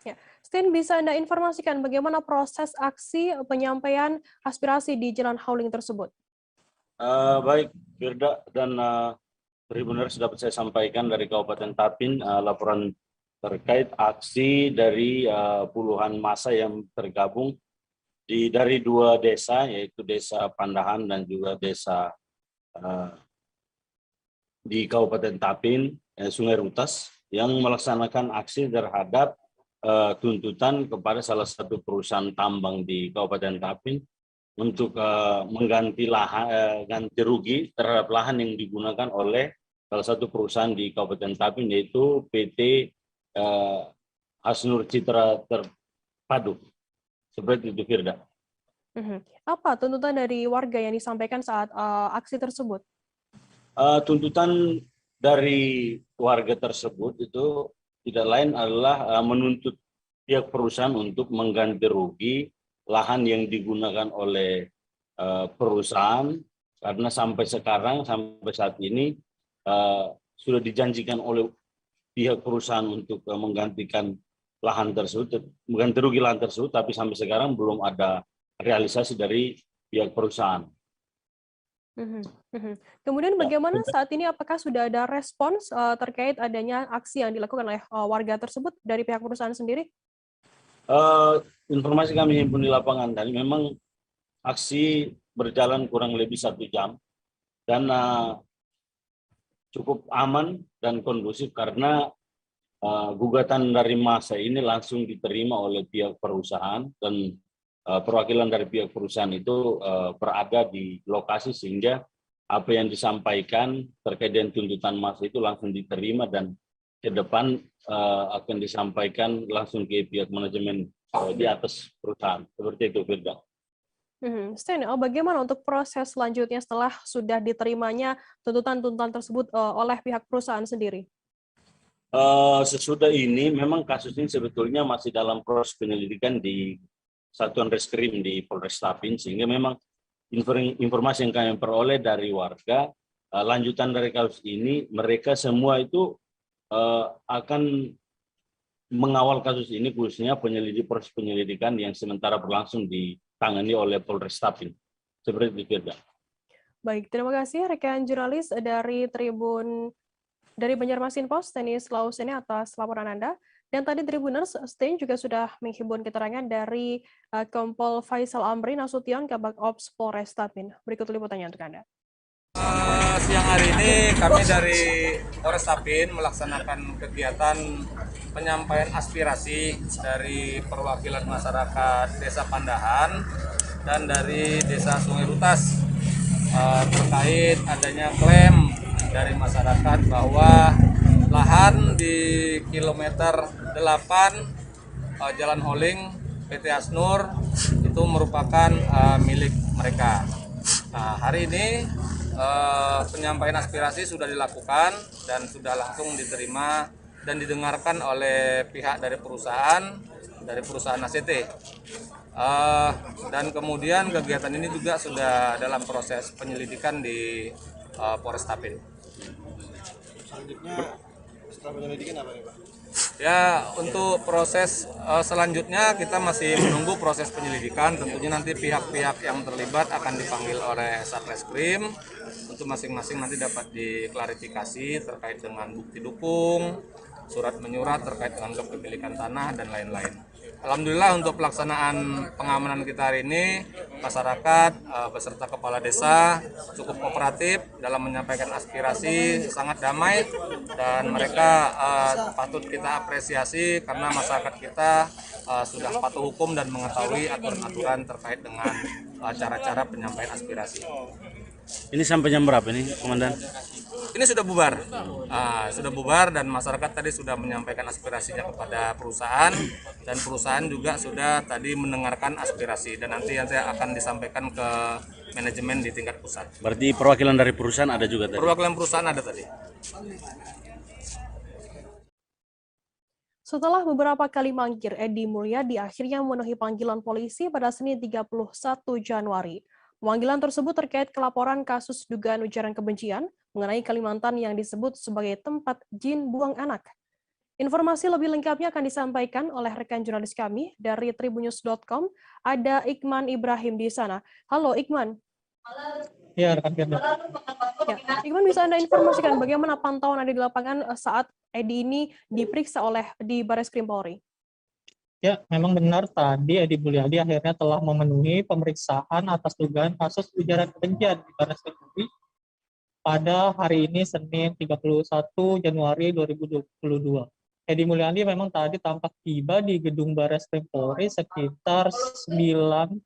Ya, Stin, bisa Anda informasikan bagaimana proses aksi penyampaian aspirasi di Jalan Hauling tersebut? Baik, Firda dan Tribuners, dapat saya sampaikan dari Kabupaten Tapin laporan terkait aksi dari puluhan massa yang tergabung dari dua desa, yaitu Desa Pandahan dan juga desa di Kabupaten Tapin, Sungai Rutas, yang melaksanakan aksi terhadap tuntutan kepada salah satu perusahaan tambang di Kabupaten Tapin untuk mengganti ganti rugi terhadap lahan yang digunakan oleh salah satu perusahaan di Kabupaten Tapin, yaitu PT Hasnur Citra Terpadu. Seperti itu, Firda. Apa tuntutan dari warga yang disampaikan saat aksi tersebut? Tuntutan dari warga tersebut itu tidak lain adalah menuntut pihak perusahaan untuk mengganti rugi lahan yang digunakan oleh perusahaan, karena sampai saat ini sudah dijanjikan oleh pihak perusahaan untuk menggantikan lahan tersebut, mengganti rugi lahan tersebut, tapi sampai sekarang belum ada realisasi dari pihak perusahaan. Kemudian bagaimana saat ini, apakah sudah ada respons terkait adanya aksi yang dilakukan oleh warga tersebut dari pihak perusahaan sendiri? Informasi kami himpun di lapangan tadi, memang aksi berjalan kurang lebih 1 jam dan cukup aman dan kondusif karena gugatan dari massa ini langsung diterima oleh pihak perusahaan dan perwakilan dari pihak perusahaan itu berada di lokasi, sehingga apa yang disampaikan terkait dengan tuntutan massa itu langsung diterima dan ke depan akan disampaikan langsung ke pihak manajemen di atas perusahaan. Seperti itu, Firda. Stin, bagaimana untuk proses selanjutnya setelah sudah diterimanya tuntutan-tuntutan tersebut oleh pihak perusahaan sendiri? Sesudah ini memang kasus ini sebetulnya masih dalam proses penyelidikan di Satuan Reskrim di Polres Tapin, sehingga memang informasi yang kami peroleh dari warga, lanjutan dari kasus ini, mereka semua itu akan mengawal kasus ini, khususnya proses penyelidikan yang sementara berlangsung ditangani oleh Polres Tapin. Seperti itu, Firda. Baik, terima kasih rekan jurnalis dari Banjarmasin Post, Tenis Lausene, atas laporan Anda. Dan tadi Tribuners, Stin juga sudah menghimpun keterangan dari Kompol Faisal Amri Nasution, Kabag Ops Polres Tapin. Berikut liputannya untuk Anda. Siang hari ini kami dari Polres Tapin melaksanakan kegiatan penyampaian aspirasi dari perwakilan masyarakat Desa Pandahan dan dari Desa Sungai Rutas terkait adanya klaim dari masyarakat bahwa lahan di kilometer 8 Jalan Hauling PT Hasnur itu merupakan milik mereka. Nah, hari ini penyampaian aspirasi sudah dilakukan dan sudah langsung diterima dan didengarkan oleh pihak dari perusahaan ACT. Dan kemudian kegiatan ini juga sudah dalam proses penyelidikan di Polres Tapin. Selanjutnya setelah penyelidikan apa nih, Pak? Ya, untuk proses selanjutnya kita masih menunggu proses penyelidikan. Tentunya nanti pihak-pihak yang terlibat akan dipanggil oleh Satreskrim untuk masing-masing nanti dapat diklarifikasi terkait dengan bukti dukung, surat menyurat terkait dengan kepemilikan tanah dan lain-lain. Alhamdulillah untuk pelaksanaan pengamanan kita hari ini, masyarakat beserta kepala desa cukup kooperatif dalam menyampaikan aspirasi, sangat damai, dan mereka patut kita apresiasi karena masyarakat kita sudah patuh hukum dan mengetahui aturan-aturan terkait dengan cara-cara penyampaian aspirasi. Ini sampai jam berapa nih, Komandan? Ini sudah bubar dan masyarakat tadi sudah menyampaikan aspirasinya kepada perusahaan, dan perusahaan juga sudah tadi mendengarkan aspirasi, dan nanti akan disampaikan ke manajemen di tingkat pusat. Berarti perwakilan dari perusahaan ada juga tadi? Perwakilan perusahaan ada tadi. Setelah beberapa kali mangkir, Edi Mulyadi akhirnya memenuhi panggilan polisi pada Senin 31 Januari. Pemanggilan tersebut terkait kelaporan kasus dugaan ujaran kebencian mengenai Kalimantan yang disebut sebagai tempat jin buang anak. Informasi lebih lengkapnya akan disampaikan oleh rekan jurnalis kami dari tribunnews.com. Ada Iqman Ibrahim di sana. Halo Iqman. Ya, rekan Firda. Ya, Iqman, bisa Anda informasikan bagaimana pantauan ada di lapangan saat Edi ini diperiksa di Baris Krim Polri? Ya, memang benar tadi Edi Mulyadi akhirnya telah memenuhi pemeriksaan atas dugaan kasus ujaran kebencian di Baris Krim Polri pada hari ini Senin 31 Januari 2022. Edi Mulyadi memang tadi tampak tiba di gedung Baris Krim Polri sekitar 9.55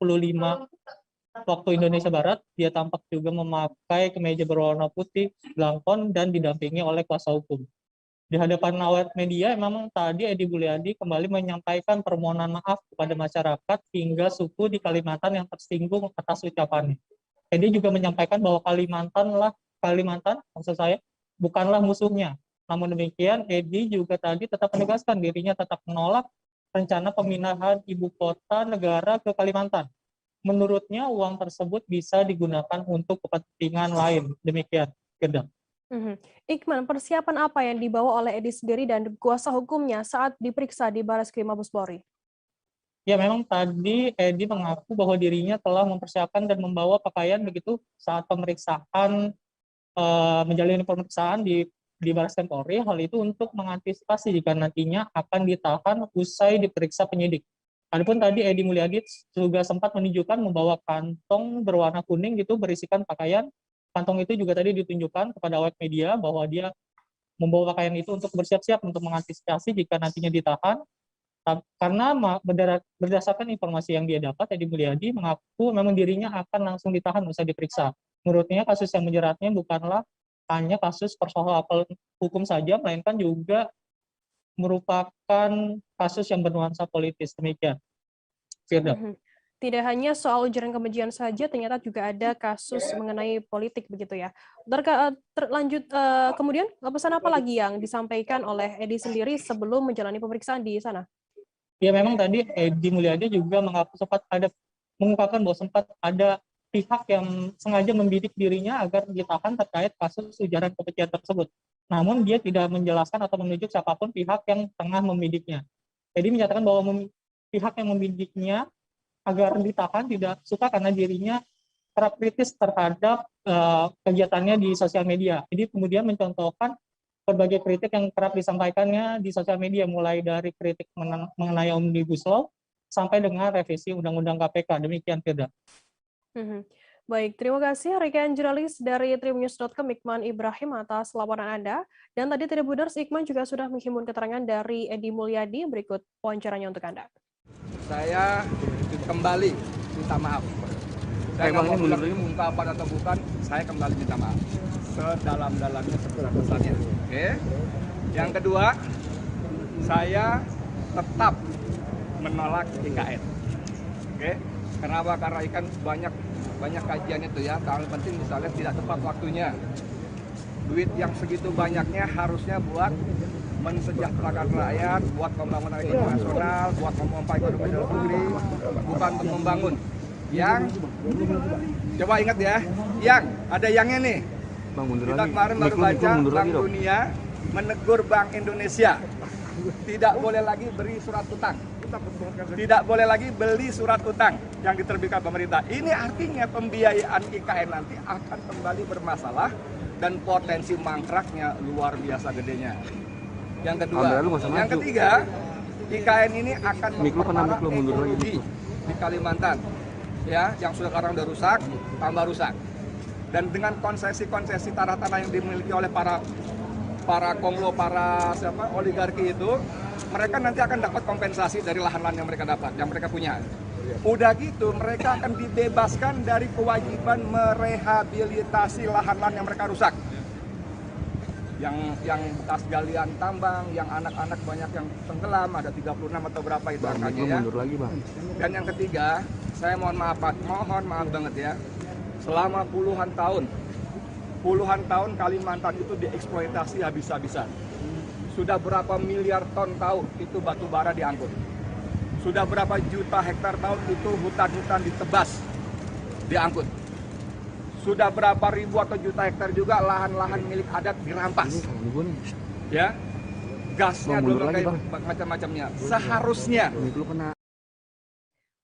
waktu Indonesia Barat. Dia tampak juga memakai kemeja berwarna putih, belangkon, dan didampingi oleh kuasa hukum. Di hadapan awak media, memang tadi Edi Mulyadi kembali menyampaikan permohonan maaf kepada masyarakat hingga suku di Kalimantan yang tersinggung atas ucapannya. Edi juga menyampaikan bahwa Kalimantan, maksud saya, bukanlah musuhnya. Namun demikian, Edi juga tadi tetap menegaskan dirinya tetap menolak rencana pemindahan ibu kota negara ke Kalimantan. Menurutnya, uang tersebut bisa digunakan untuk kepentingan lain. Demikian, Firda. Iqman, persiapan apa yang dibawa oleh Edi sendiri dan kuasa hukumnya saat diperiksa di Baris Krim Mabes Polri? Ya, memang tadi Edi mengaku bahwa dirinya telah mempersiapkan dan membawa pakaian begitu saat pemeriksaan, menjalani pemeriksaan di Baris Krim Polri. Hal itu untuk mengantisipasi jika nantinya akan ditahan usai diperiksa penyidik. Adapun tadi Edi Mulyadi juga sempat menunjukkan membawa kantong berwarna kuning gitu berisikan pakaian. Kantong itu juga tadi ditunjukkan kepada awak media bahwa dia membawa pakaian itu untuk bersiap-siap untuk mengantisipasi jika nantinya ditahan. Karena berdasarkan informasi yang dia dapat, Edi Mulyadi mengaku memang dirinya akan langsung ditahan usai diperiksa. Menurutnya kasus yang menjeratnya bukanlah hanya kasus persoalan hukum saja, melainkan juga merupakan kasus yang bernuansa politis. Demikian, Firda. Tidak hanya soal ujaran kebencian saja, ternyata juga ada kasus mengenai politik begitu ya. Terlanjut kemudian pesan apa lagi yang disampaikan oleh Edi sendiri sebelum menjalani pemeriksaan di sana? Ya, memang tadi Edi Mulyadi juga mengungkapkan bahwa sempat ada pihak yang sengaja membidik dirinya agar ditahan terkait kasus ujaran kebencian tersebut. Namun dia tidak menjelaskan atau menunjuk siapapun pihak yang tengah membidiknya. Edi menyatakan bahwa pihak yang membidiknya agar ditahan tidak suka karena dirinya kerap kritis terhadap kegiatannya di sosial media. Jadi kemudian mencontohkan berbagai kritik yang kerap disampaikannya di sosial media, mulai dari kritik mengenai Omnibus Law sampai dengan revisi Undang-Undang KPK. Demikian, Firda. Baik, terima kasih rekan jurnalis dari tribunnews.com Iqman Ibrahim atas laporan Anda. Dan tadi Tribuners, Iqman juga sudah menghimpun keterangan dari Edi Mulyadi. Berikut wawancaranya untuk Anda. Saya kembali minta maaf. Saya nggak mau bilang ini ungkapan atau bukan, saya kembali minta maaf sedalam-dalamnya, sebesar-besarnya. Oke. Yang kedua, saya tetap menolak IKN. Oke. Kenapa? Karena ikan banyak kajian itu ya. Kalau penting misalnya tidak tepat waktunya. Duit yang segitu banyaknya harusnya buat mensejahterakan rakyat, buat pembangunan ekonomi nasional, buat memompa ekonomi dalam negeri, bukan untuk membangun. Yang coba ingat ya, yang ada yangnya nih. Kita kemarin baru baca Bank Dunia menegur Bank Indonesia, tidak boleh lagi beri surat utang, tidak boleh lagi beli surat utang yang diterbitkan pemerintah. Ini artinya pembiayaan IKN nanti akan kembali bermasalah dan potensi mangkraknya luar biasa gedenya. Yang kedua, yang ketiga, IKN ini akan memperparah ekologi di Kalimantan, ya, yang sekarang udah rusak, tambah rusak. Dan dengan konsesi-konsesi tanah-tanah yang dimiliki oleh para oligarki itu, mereka nanti akan dapat kompensasi dari lahan-lahan yang mereka dapat, yang mereka punya. Udah gitu, mereka akan dibebaskan dari kewajiban merehabilitasi lahan-lahan yang mereka rusak. Yang bekas galian tambang, yang anak-anak banyak yang tenggelam, ada 36 atau berapa itu angkanya ya. Dan yang ketiga, saya mohon maaf banget ya, selama puluhan tahun Kalimantan itu dieksploitasi habis-habisan. Sudah berapa miliar ton tahu itu batu bara diangkut. Sudah berapa juta hektar tahu itu hutan-hutan ditebas, diangkut. Sudah berapa ribu atau juta hektar juga lahan-lahan milik adat dirampas. Ya, gasnya, belum kayak macam-macamnya. Seharusnya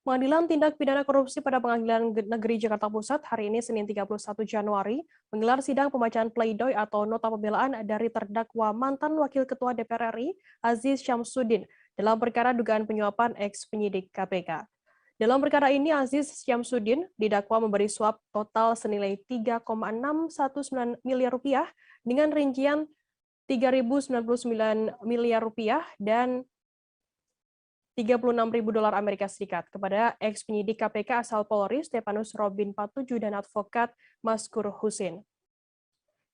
Pengadilan Tindak Pidana Korupsi pada Pengadilan Negeri Jakarta Pusat hari ini Senin 31 Januari menggelar sidang pembacaan pleidoy atau nota pembelaan dari terdakwa mantan Wakil Ketua DPR RI Aziz Syamsuddin dalam perkara dugaan penyuapan ex-penyidik KPK. Dalam perkara ini Aziz Syamsuddin didakwa memberi suap total senilai 3,619 miliar rupiah dengan rincian 3.099 miliar rupiah dan $36.000 Amerika Serikat kepada ex-penyidik KPK asal Polri Stefanus Robin Patuju dan advokat Maskur Husin.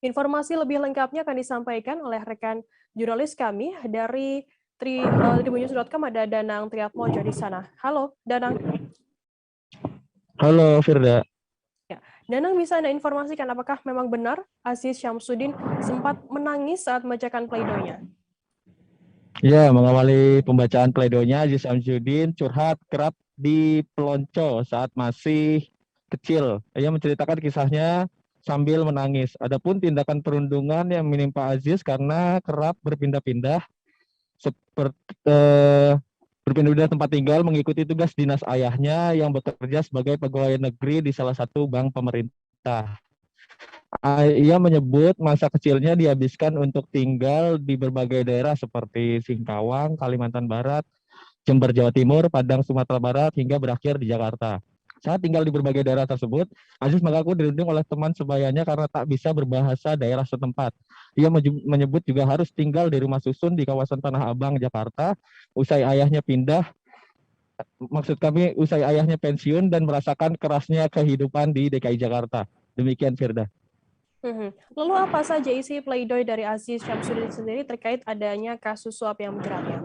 Informasi lebih lengkapnya akan disampaikan oleh rekan jurnalis kami dari Tribunnews.com, ada Danang Triatmojo di sana. Halo, Danang. Halo, Firda. Ya, Danang, bisa Anda informasikan apakah memang benar Aziz Syamsuddin sempat menangis saat membacakan pleidoynya? Ya, mengawali pembacaan pleidoynya, Aziz Syamsuddin curhat kerap di pelonco saat masih kecil. Ia menceritakan kisahnya sambil menangis. Adapun tindakan perundungan yang menimpa Aziz karena kerap berpindah-pindah berpindah-pindah tempat tinggal mengikuti tugas dinas ayahnya yang bekerja sebagai pegawai negeri di salah satu bank pemerintah. Ia menyebut masa kecilnya dihabiskan untuk tinggal di berbagai daerah seperti Singkawang, Kalimantan Barat, Jember, Jawa Timur, Padang, Sumatera Barat, hingga berakhir di Jakarta. Saat tinggal di berbagai daerah tersebut, Aziz mengaku dirundung oleh teman sebayanya karena tak bisa berbahasa daerah setempat. Ia menyebut juga harus tinggal di rumah susun di kawasan Tanah Abang, Jakarta, usai ayahnya pensiun dan merasakan kerasnya kehidupan di DKI Jakarta. Demikian, Firda. Lalu apa saja isi pleidoy dari Aziz Syamsuddin sendiri terkait adanya kasus suap yang menjeratnya?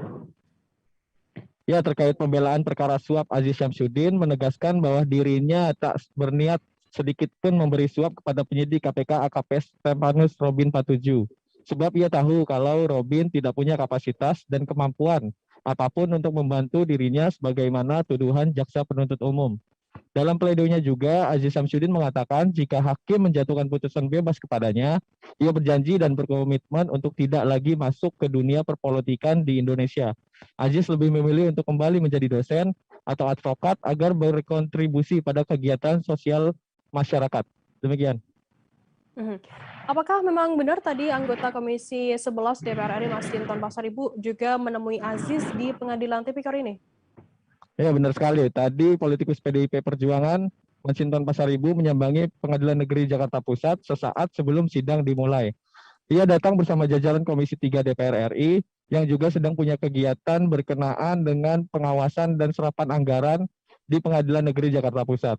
Ya, terkait pembelaan perkara suap, Aziz Syamsuddin menegaskan bahwa dirinya tak berniat sedikit pun memberi suap kepada penyidik KPK AKP Stefanus Robin Patuju. Sebab ia tahu kalau Robin tidak punya kapasitas dan kemampuan apapun untuk membantu dirinya sebagaimana tuduhan jaksa penuntut umum. Dalam pleidoynya juga, Aziz Syamsuddin mengatakan jika hakim menjatuhkan putusan bebas kepadanya, ia berjanji dan berkomitmen untuk tidak lagi masuk ke dunia perpolitikan di Indonesia. Aziz lebih memilih untuk kembali menjadi dosen atau advokat agar berkontribusi pada kegiatan sosial masyarakat. Demikian. Apakah memang benar tadi anggota Komisi 11 DPR RI Masinton Pasaribu juga menemui Aziz di Pengadilan Tipikor ini? Ya, benar sekali. Tadi politikus PDIP Perjuangan Masinton Pasaribu menyambangi Pengadilan Negeri Jakarta Pusat sesaat sebelum sidang dimulai. Ia datang bersama jajaran Komisi 3 DPR RI yang juga sedang punya kegiatan berkenaan dengan pengawasan dan serapan anggaran di Pengadilan Negeri Jakarta Pusat.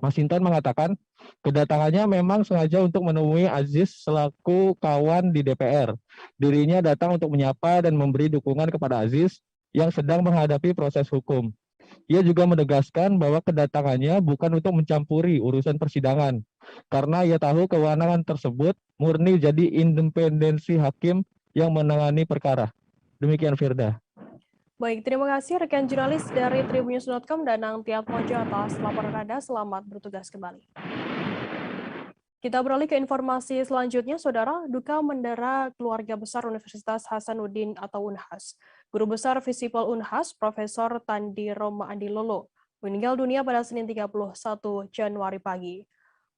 Masinton mengatakan kedatangannya memang sengaja untuk menemui Aziz selaku kawan di DPR. Dirinya datang untuk menyapa dan memberi dukungan kepada Aziz yang sedang menghadapi proses hukum. Ia juga menegaskan bahwa kedatangannya bukan untuk mencampuri urusan persidangan, karena ia tahu kewenangan tersebut murni jadi independensi hakim yang menangani perkara. Demikian, Firda. Baik, terima kasih rekan jurnalis dari Tribunnews.com Danang Triatmojo atas laporan Anda. Selamat bertugas kembali. Kita beralih ke informasi selanjutnya, Saudara. Duka mendera keluarga besar Universitas Hasanuddin atau Unhas. Guru Besar Visipol Unhas, Profesor Tandi Roma Andilolo, meninggal dunia pada Senin 31 Januari pagi.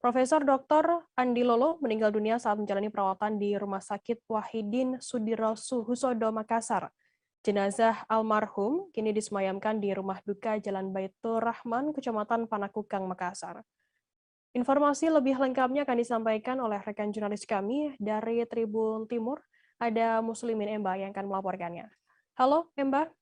Profesor Dr. Andilolo meninggal dunia saat menjalani perawatan di Rumah Sakit Wahidin Sudirohusodo, Makassar. Jenazah almarhum kini disemayamkan di Rumah Duka Jalan Baitur Rahman, Kecamatan Panakukang, Makassar. Informasi lebih lengkapnya akan disampaikan oleh rekan jurnalis kami dari Tribun Timur, ada Muslimin Emba yang akan melaporkannya. Halo, Emba.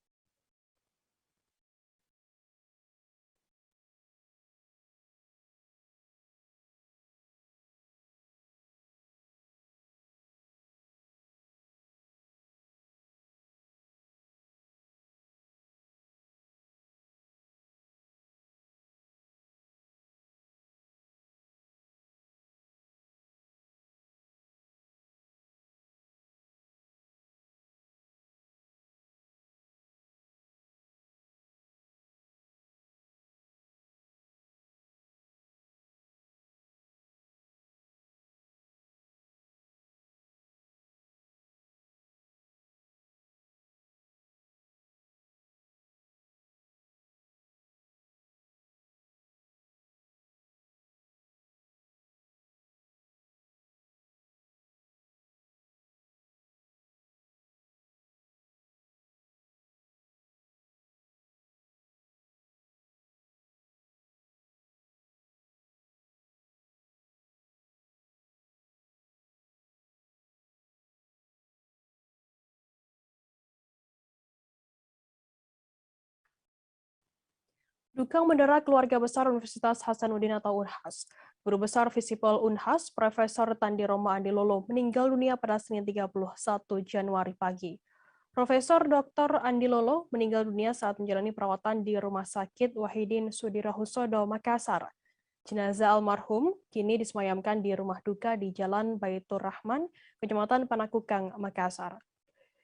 Duka mendera keluarga besar Universitas Hasanuddin atau Unhas. Guru Besar Visipol Unhas, Profesor Tandi Roma Andilolo, meninggal dunia pada Senin 31 Januari pagi. Profesor Dr. Andilolo meninggal dunia saat menjalani perawatan di Rumah Sakit Wahidin Sudirohusodo, Makassar. Jenazah almarhum kini disemayamkan di rumah duka di Jalan Baitur Rahman, Kecamatan Panakukang, Makassar.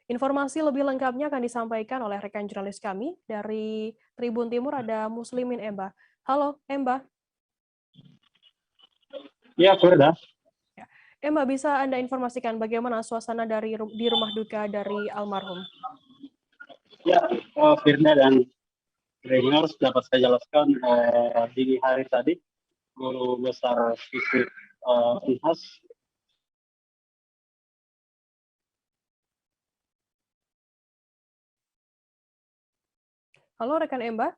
Informasi lebih lengkapnya akan disampaikan oleh rekan jurnalis kami dari Tribun Timur, ada Muslimin Emba. Halo, Emba. Ya, Firda. Emba, bisa Anda informasikan bagaimana suasana di rumah duka dari almarhum? Ya, Firda dan Tribuners, dapat saya jelaskan di hari tadi, Guru Besar Fisip Unhas Halo rekan Emba.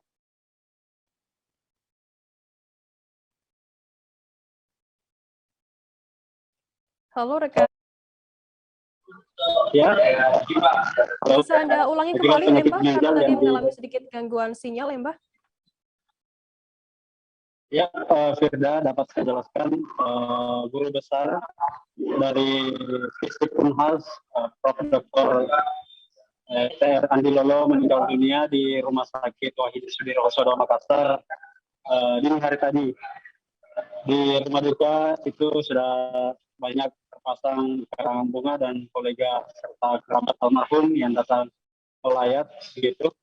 Halo rekan. Ya. Bisa Anda ulangi kembali Emba, karena tadi mengalami sedikit gangguan sinyal Emba. Ya, Firda, dapat saya jelaskan Guru Besar dari Fisip Unhas, Prof. Dr. TR Andilolo meninggal dunia di Rumah Sakit Wahidin Sudirohusodo, Makassar dini hari tadi. Di rumah duka itu sudah banyak terpasang karangan bunga dan kolega serta kerabat almarhum yang datang melayat begitu.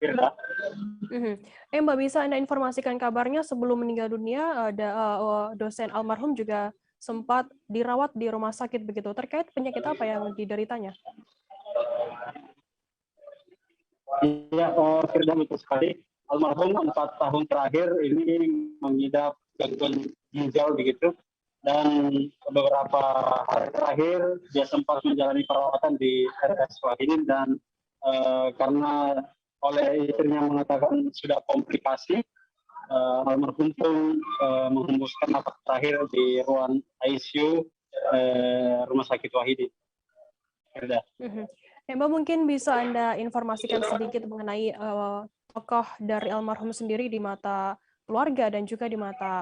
Firda. Mbak, bisa Anda informasikan kabarnya sebelum meninggal dunia ada dosen almarhum juga sempat dirawat di rumah sakit begitu, terkait penyakit apa yang dideritanya? Iya, Firda, betul sekali. Almarhum 4 tahun terakhir ini mengidap gangguan ginjal begitu, dan beberapa hari terakhir dia sempat menjalani perawatan di RS Wahidin dan karena oleh istrinya mengatakan sudah komplikasi, almarhum pun menghembuskan nafas terakhir di ruang ICU Rumah Sakit Wahidin. Firda. Mbak, mungkin bisa Anda informasikan sedikit mengenai tokoh dari almarhum sendiri di mata keluarga dan juga di mata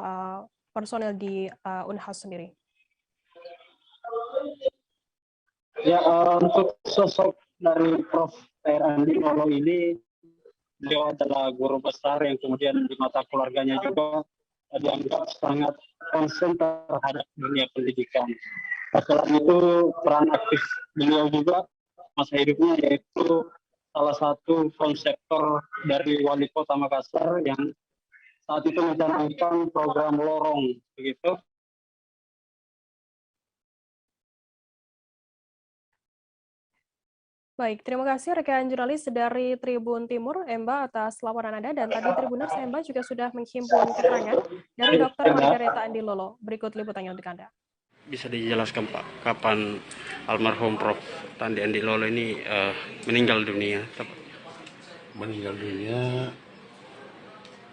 personel di Unhas sendiri. Ya, untuk sosok dari Prof. TR Andilolo ini, beliau adalah guru besar yang kemudian di mata keluarganya juga dianggap sangat konsen terhadap dunia pendidikan. Selain itu, peran aktif beliau juga masa hidupnya yaitu salah satu konseptor dari Wali Kota Makassar yang saat itu mencanangkan program lorong begitu. Baik, terima kasih rekan jurnalis dari Tribun Timur, Emba, atas laporan Anda. Dan tadi Tribuners, Emba juga sudah menghimpun keterangan dari Dr. Margareta Andilolo. Berikut liputannya untuk Anda. Bisa dijelaskan Pak, kapan almarhum Prof. Tandi Andilolo ini meninggal dunia? Meninggal dunia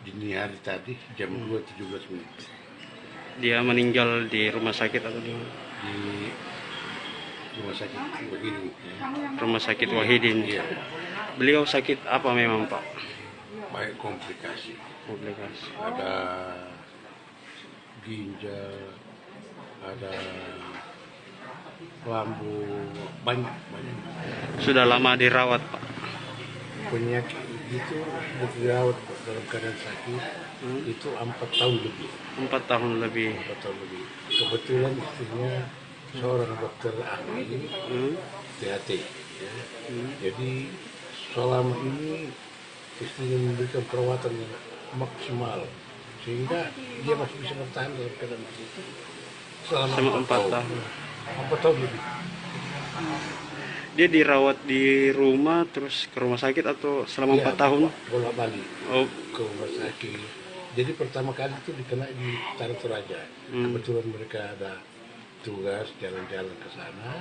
dini hari tadi jam 2.17 menit. Dia meninggal di rumah sakit atau di mana? Di Rumah Sakit Wahidin. Rumah Sakit Wahidin. Iya. Beliau sakit apa memang Pak? Baik komplikasi. Komplikasi. Ada ginjal, ada lambung, banyak. Sudah lama dirawat Pak? Penyakit itu dirawat dalam keadaan sakit itu 4 tahun lebih. 4 tahun lebih. Kebetulan istrinya seorang dokter ahli THT. Ya. Jadi selama ini istrinya memberikan perawatan yang maksimal sehingga dia masih bisa bertahan dalam keadaan itu selama 4 tahun. 4 tahun lebih. Dia dirawat di rumah terus ke rumah sakit atau selama 4 tahun? Bolak-balik ke rumah sakit. Jadi pertama kali itu dikena di Tanah Toraja. Kebetulan mereka ada tugas jalan-jalan ke sana.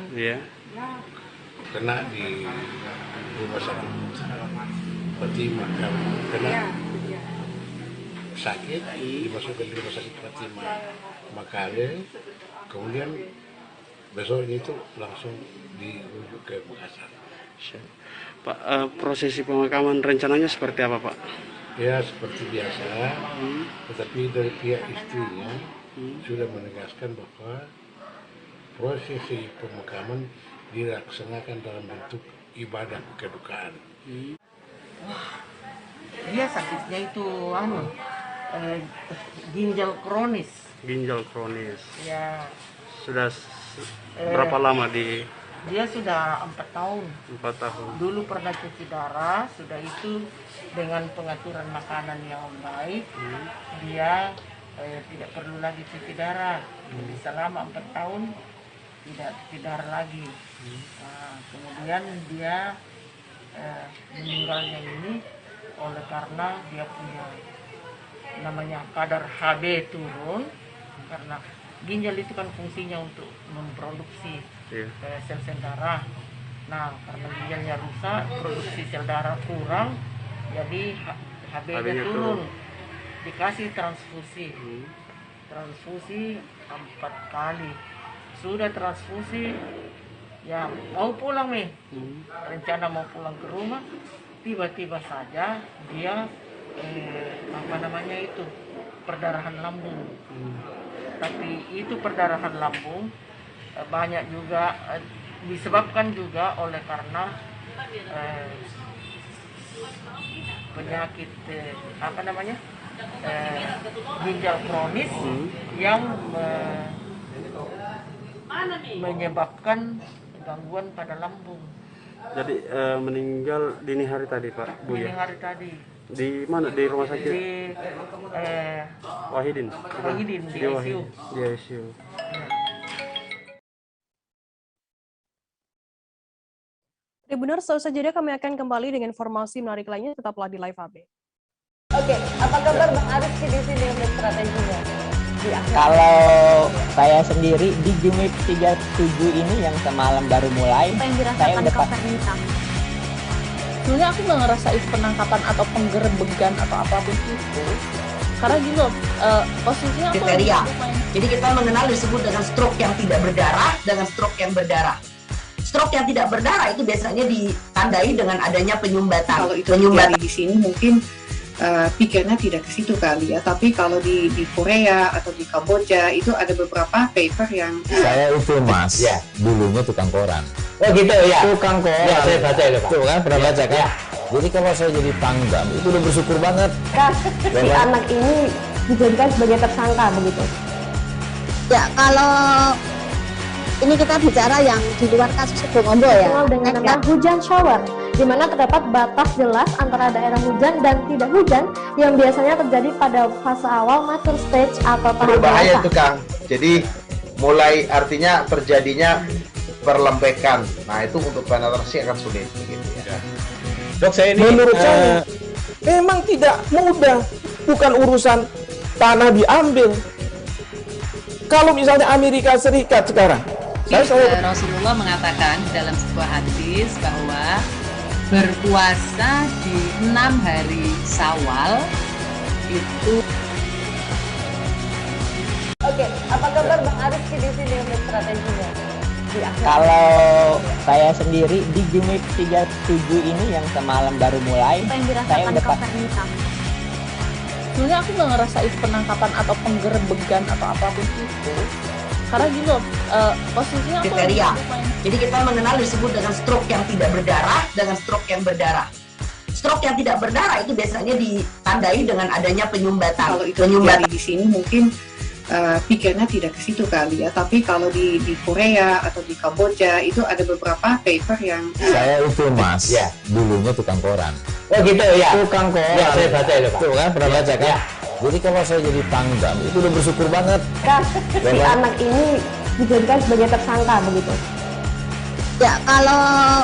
Kena di rumah sakit Fatima, kena sakit, dimasukkan di rumah sakit Fatima Makale, kemudian besoknya itu langsung dirujuk ke Makassar. Pak, prosesi pemakaman rencananya seperti apa, Pak? Ya seperti biasa, tetapi dari pihak istrinya sudah menegaskan bahwa prosesi pemakaman dilaksanakan dalam bentuk ibadah kedukaan. Dia sakitnya itu ginjal kronis. Ginjal kronis. Ya. Sudah berapa lama di? Dia sudah 4 tahun. 4 tahun. Dulu pernah cuci darah, sudah itu dengan pengaturan makanan yang baik, dia tidak perlu lagi cuci darah. Jadi selama 4 tahun tidak cuci darah lagi. Nah, kemudian dia meninggalnya ini oleh karena dia punya namanya kadar HB turun, karena ginjal itu kan fungsinya untuk memproduksi sel-sel darah. Nah, karena ginjalnya rusak, produksi sel darah kurang, jadi HB-nya turun. Dikasih transfusi. Transfusi 4 kali. Sudah transfusi, ya mau pulang nih. Rencana mau pulang ke rumah, tiba-tiba saja dia perdarahan lambung. Tapi itu perdarahan lambung banyak juga disebabkan juga oleh karena penyakit ginjal kronis yang menyebabkan gangguan pada lambung. Jadi meninggal dini hari tadi, Pak? Dini hari tadi. Di mana? Di rumah sakit? Di Wahidin. Wahidin di ICU. Di ICU. Tribuners, seusai jeda kami akan kembali dengan informasi menarik lainnya. Tetaplah di Live AB. Oke, apa kabar Bang Aris di sini untuk strateginya? Kalau saya sendiri di Gimik 37 ini yang semalam baru mulai, saya udah sebenarnya aku nggak ngerasa itu penangkapan atau penggerebegan atau apapun itu, karena gini loh, posisinya aku kriteria. Jadi kita mengenal disebut dengan stroke yang tidak berdarah dengan stroke yang berdarah. Stroke yang tidak berdarah itu biasanya ditandai dengan adanya penyumbatan. Kalau itu terjadi di sini mungkin pikirnya tidak ke situ kali ya, tapi kalau di Korea atau di Kamboja itu ada beberapa paper yang saya itu Mas, dulunya tukang koran. Oh gitu ya. Tukang koran. Ya, saya baca itu, Pak. Tuh kan pernah baca kan? Ya. Jadi kalau saya jadi pangdam itu udah bersyukur banget. Si anak ini dijadikan sebagai tersangka begitu. Ya, kalau ini kita bicara yang di luar kasus Sebongombo ya. Dikenal dengan nama hujan shower, di mana terdapat batas jelas antara daerah hujan dan tidak hujan yang biasanya terjadi pada fase awal mature stage atau tahap berbahaya dewasa. itu Kang. Jadi mulai artinya terjadinya perlembekan. Nah itu untuk penetrasi akan sulit begitu ya. Dok, saya ini menurut saya memang tidak mudah, bukan urusan tanah diambil. Kalau misalnya Amerika Serikat sekarang, Rasulullah mengatakan dalam sebuah hadis bahwa berpuasa di 6 hari Syawal itu. Oke, apa kabar Bang Aris di sini untuk strateginya? Kalau saya sendiri di Gimik 37 ini yang semalam baru mulai, saya udah sebenarnya aku nggak ngerasa itu penangkapan atau penggerebegan atau apapun itu, karena gini loh, posisinya aku kriteria. Jadi kita mengenal disebut dengan stroke yang tidak berdarah dengan stroke yang berdarah. Stroke yang tidak berdarah itu biasanya ditandai dengan adanya penyumbatan. Kalau itu terjadi di sini mungkin pikirnya tidak ke situ kali ya, tapi kalau di Korea atau di Kamboja itu ada beberapa paper yang saya itu Mas, dulunya tukang koran. Oh gitu ya. Tukang koran. Ya, saya baca itu, Pak. Tuh kan pernah baca kan? Ya. Jadi kalau saya jadi pangdam itu udah bersyukur banget. Si anak ini dijadikan sebagai tersangka begitu. Ya, kalau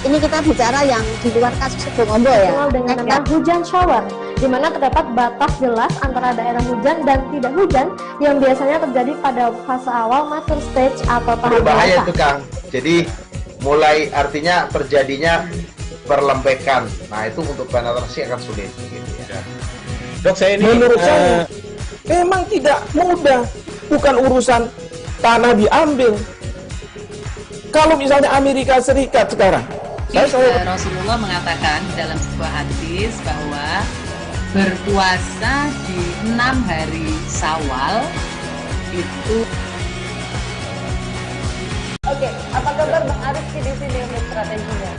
ini kita bicara yang di luar kasus Sebongombo ya. Dikenal dengan nama hujan shower, di mana terdapat batas jelas antara daerah hujan dan tidak hujan yang biasanya terjadi pada fase awal mature stage atau tahap berbahaya dewasa. itu Kang. Jadi mulai artinya terjadinya perlembekan. Nah itu untuk penetrasi akan sulit begitu ya. Dok, saya ini menurut saya memang tidak mudah, bukan urusan tanah diambil. Kalau misalnya Amerika Serikat sekarang, Rasulullah mengatakan dalam sebuah hadis bahwa berpuasa di 6 hari Syawal itu. Oke, apa kabar Bang Arif di sini untuk strateginya?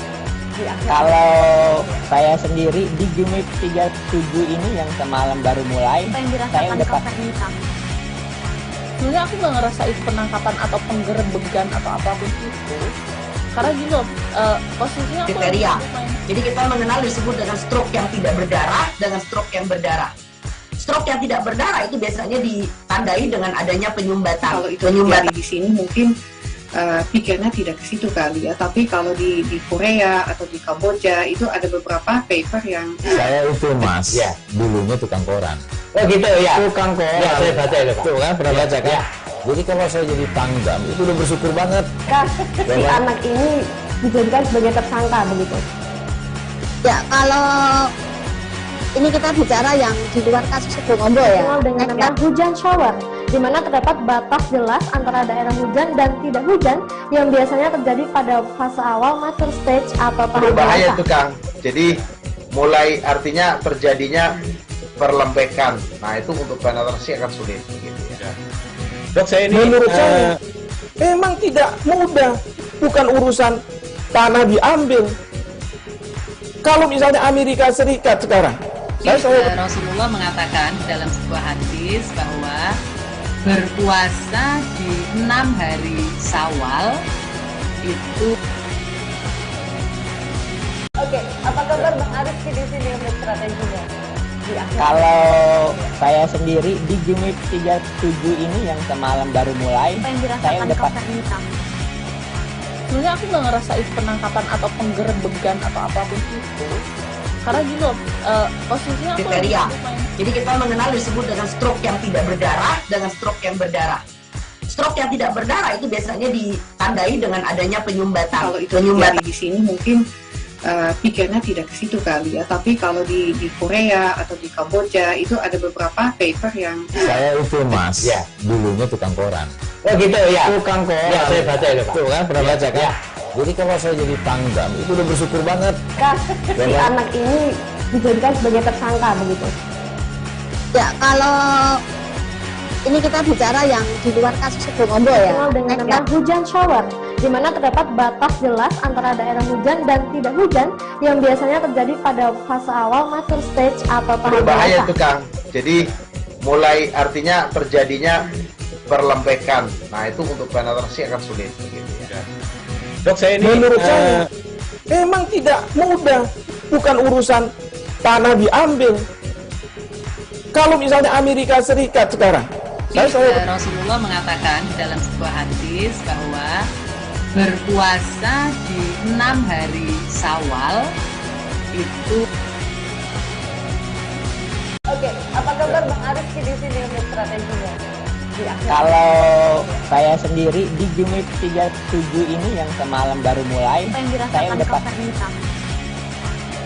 Kalau saya sendiri di Gimik 37 ini yang semalam baru mulai, saya udah sebenarnya aku nggak ngerasa itu penangkapan atau penggerebegan atau apapun itu, karena gini loh, posisinya aku kriteria. Jadi kita mengenal disebut dengan stroke yang tidak berdarah dengan stroke yang berdarah. Stroke yang tidak berdarah itu biasanya ditandai dengan adanya penyumbatan. Kalau itu terjadi di sini mungkin pikirnya tidak ke situ kali ya, tapi kalau di Korea atau di Kamboja itu ada beberapa paper yang saya itu Mas, ya, dulunya tukang koran. Oh gitu ya. Tukang koran. Ya, saya baca itu Pak. Tuh kan, pernah baca kan? Ya. Jadi kalau saya jadi Pangdam itu udah bersyukur banget. Si anak ini dijadikan sebagai tersangka begitu. Ya, kalau ini kita bicara yang di luar kasus Sebongombo ya. Dengan nama hujan shower, di mana terdapat batas jelas antara daerah hujan dan tidak hujan yang biasanya terjadi pada fase awal mature stage atau tahap berbahaya dewasa. itu Kang. Jadi mulai artinya terjadinya perlembekan. Nah itu untuk penetrasi akan sulit. Gitu, ya. Dok, saya ini Menurut saya memang tidak mudah, bukan urusan tanah diambil. Kalau misalnya Amerika Serikat sekarang, Rasulullah mengatakan dalam sebuah hadis bahwa berpuasa di 6 hari Syawal itu. Oke, apa kabar Bang Arif di sini untuk strateginya? Kalau saya sendiri di Gimik 37 ini yang semalam baru mulai, saya udah sebenarnya aku nggak ngerasa itu penangkapan atau penggerebegan atau apapun itu, karena gini loh, posisinya aku kriteria. Jadi kita mengenal disebut dengan stroke yang tidak berdarah dengan stroke yang berdarah. Stroke yang tidak berdarah itu biasanya ditandai dengan adanya penyumbatan. Kalau itu terjadi di sini mungkin pikirnya tidak ke situ kali ya, tapi kalau di Korea atau di Kamboja itu ada beberapa paper yang saya itu Mas, ya, dulunya tukang koran. Oh gitu ya. Tukang koran. Ya, saya baca itu Pak. Tuh kan, pernah baca kan? Ya. Jadi kalau saya jadi Pangdam itu udah bersyukur banget. Si anak ini dijadikan sebagai tersangka begitu. Ya, kalau ini kita bicara yang di luar kasus Sebongombo ya. Dengan nama hujan shower, di mana terdapat batas jelas antara daerah hujan dan tidak hujan yang biasanya terjadi pada fase awal mature stage atau tahap berbahaya dewasa. itu Kang. Jadi mulai artinya terjadinya perlembekan. Nah itu untuk penetrasi akan sulit. Gitu, ya. Dok, saya ini menurut saya memang tidak mudah, bukan urusan tanah diambil. Kalau misalnya Amerika Serikat sekarang, Rasulullah mengatakan dalam sebuah hadis bahwa berpuasa di 6 hari Syawal itu. Oke, apa kabar Bang Arif di sini untuk strateginya? Kalau saya sendiri di Gimik 37 ini yang semalam baru mulai, saya udah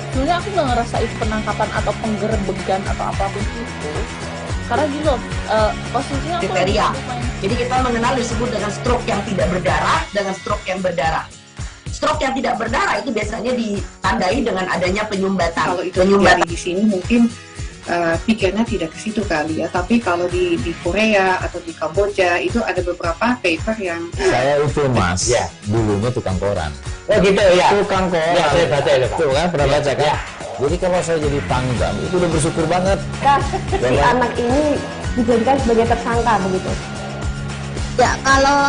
sebenarnya aku nggak ngerasa itu penangkapan atau penggerebegan atau apapun itu, karena gini loh, posisinya aku kriteria. Jadi kita mengenal disebut dengan stroke yang tidak berdarah dengan stroke yang berdarah. Stroke yang tidak berdarah itu biasanya ditandai dengan adanya penyumbatan. Kalau itu terjadi di sini mungkin pikirnya tidak ke situ kali ya, tapi kalau di Korea atau di Kamboja itu ada beberapa paper yang saya itu Mas, ya, dulunya tukang koran. Oh gitu ya. Tukang koran. Ya, saya baca itu Pak. Tuh kan, pernah baca kan? Ya. Jadi kalau saya jadi Pangdam itu udah bersyukur banget. Si anak ini dijadikan sebagai tersangka begitu. Ya, kalau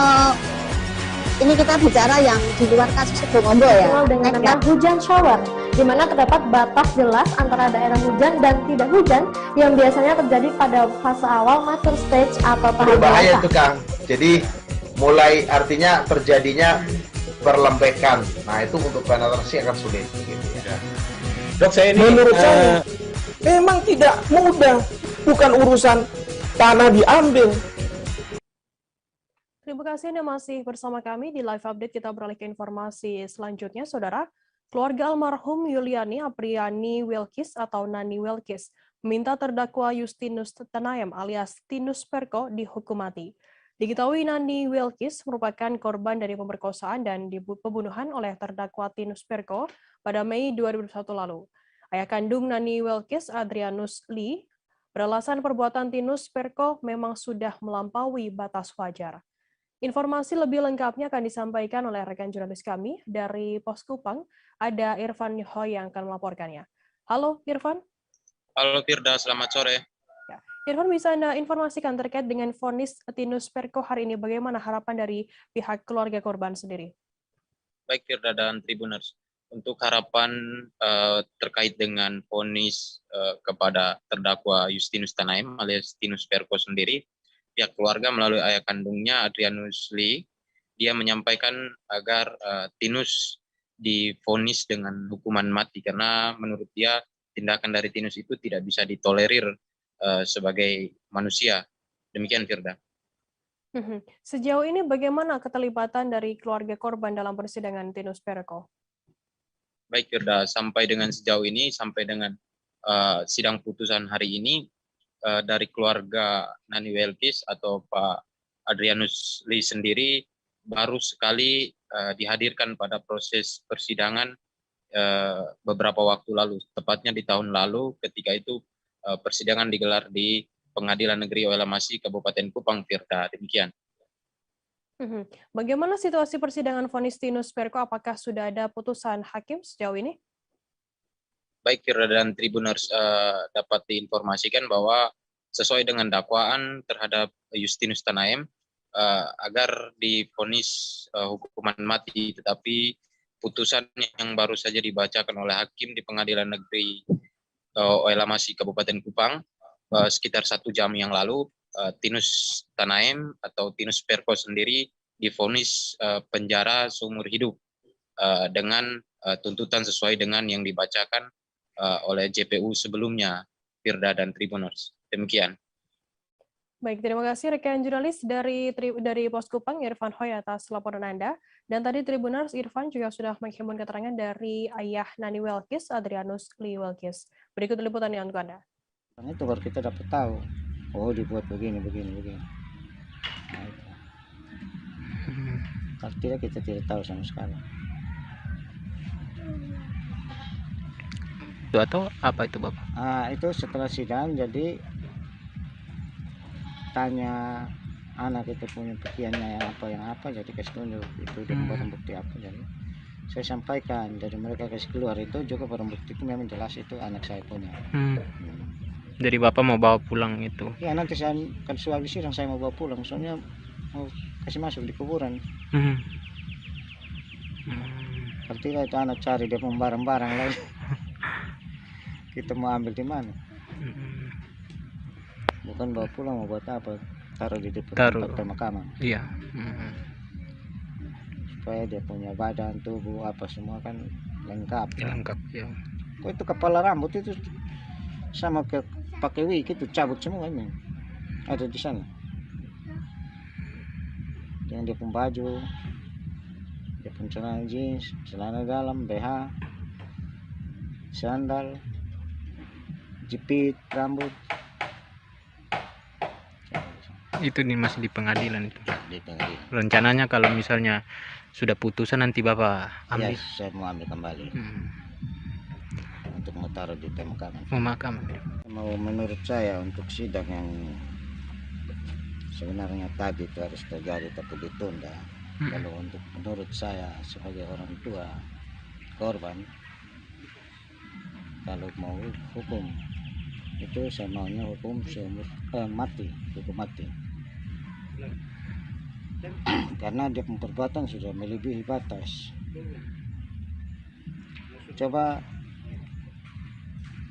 ini kita bicara yang di luar kasus Sebongombo ya. Dengan nama hujan shower, di mana terdapat batas jelas antara daerah hujan dan tidak hujan yang biasanya terjadi pada fase awal mature stage atau tahap berbahaya dewasa. itu Kang. Jadi mulai artinya terjadinya perlembekan. Nah itu untuk penetrasi akan sulit. Gitu, ya. Dok, saya ini menurut saya memang tidak mudah, bukan urusan tanah diambil. Terima kasih Anda masih bersama kami di Live Update. Kita beralih ke informasi selanjutnya, Saudara. Keluarga almarhum Yuliani Apriani Wilkis atau Nani Wilkis meminta terdakwa Justinus Tanaem alias Tinus Perko dihukum mati. Diketahui Nani Wilkis merupakan korban dari pemerkosaan dan pembunuhan oleh terdakwa Tinus Perko pada Mei 2021 lalu. Ayah kandung Nani Wilkis, Adrianus Lee, beralasan perbuatan Tinus Perko memang sudah melampaui batas wajar. Informasi lebih lengkapnya akan disampaikan oleh rekan jurnalis kami dari Pos Kupang. Ada Irfan Hoy yang akan melaporkannya. Halo Irfan. Halo Firda, selamat sore. Irfan, bisa Anda informasikan terkait dengan vonis Tinus Perko hari ini, bagaimana harapan dari pihak keluarga korban sendiri? Baik Firda dan Tribuners, untuk harapan terkait dengan vonis kepada terdakwa Justinus Tanaim alias Tinus Perko sendiri, pihak keluarga melalui ayah kandungnya Adrianus Lee, dia menyampaikan agar Tinus divonis dengan hukuman mati karena menurut dia tindakan dari Tinus itu tidak bisa ditolerir sebagai manusia. Demikian Firda. Sejauh ini bagaimana keterlibatan dari keluarga korban dalam persidangan Tinus Perko? Baik Firda, sampai dengan sejauh ini, sampai dengan sidang putusan hari ini, dari keluarga Nani Wilkis atau Pak Adrianus Lee sendiri baru sekali dihadirkan pada proses persidangan beberapa waktu lalu, tepatnya di tahun lalu ketika itu persidangan digelar di Pengadilan Negeri Oelamasi Kabupaten Kupang, Firda. Demikian. Bagaimana situasi persidangan vonis Tinus Perko? Apakah sudah ada putusan hakim sejauh ini? Baik Firda dan Tribuners, dapat diinformasikan bahwa sesuai dengan dakwaan terhadap Justinus Tanaim agar divonis hukuman mati, tetapi putusan yang baru saja dibacakan oleh hakim di Pengadilan Negeri Oelamasi Kabupaten Kupang sekitar 1 jam yang lalu, Tinus Tanaim atau Tinus Perko sendiri divonis penjara seumur hidup dengan tuntutan sesuai dengan yang dibacakan oleh JPU sebelumnya, Firda dan Tribuners. Demikian. Baik, terima kasih rekan jurnalis dari Pos Kupang, Irfan Hoy atas laporan Anda. Dan tadi Tribuners, Irfan juga sudah menghimpun keterangan dari ayah Nani Wilkis, Adrianus Lee Wilkis. Berikut liputannya untuk Anda. Itu baru kita dapat tahu, oh dibuat begini. Nah, kalau tidak, kita tidak tahu sama sekali. Itu atau apa itu Bapak? Itu setelah sidang, jadi tanya anak itu punya pikirannya yang apa, jadi kasih tunjuk itu dan barang bukti apa, jadi saya sampaikan, jadi mereka kasih keluar itu juga barang bukti itu memang jelas itu anak saya punya. Jadi Bapak mau bawa pulang itu? Ya nanti saya kan habis sidang saya mau bawa pulang, soalnya mau kasih masuk di kuburan. Kalau tidak itu anak cari dia mau barang-barang lain. Kita mau ambil di mana? Bukan bawa pulang, mau buat apa? Taruh di tempat pemakaman. Iya. Supaya dia punya badan, tubuh, apa semua kan lengkap. Lengkap, ya. Kok itu kepala rambut itu sama ke pakai wig itu cabut semua ini. Ada di sana. Yang dia pun baju, dia pun celana jeans, celana dalam, BH, sandal, jepit rambut. Itu nih masih di pengadilan itu. Di pengadilan. Rencananya kalau misalnya sudah putusan nanti Bapak ambil? Ya, saya mau ambil kembali. Untuk mau taruh di pemakaman. Pemakaman. Mau menurut saya untuk sidang yang sebenarnya tadi itu harus terjadi tapi ditunda. Kalau untuk menurut saya sebagai orang tua korban, kalau mau hukum itu saya maunya hukum seumur mati, hukum mati. Karena dia perbuatan sudah melebihi batas. Coba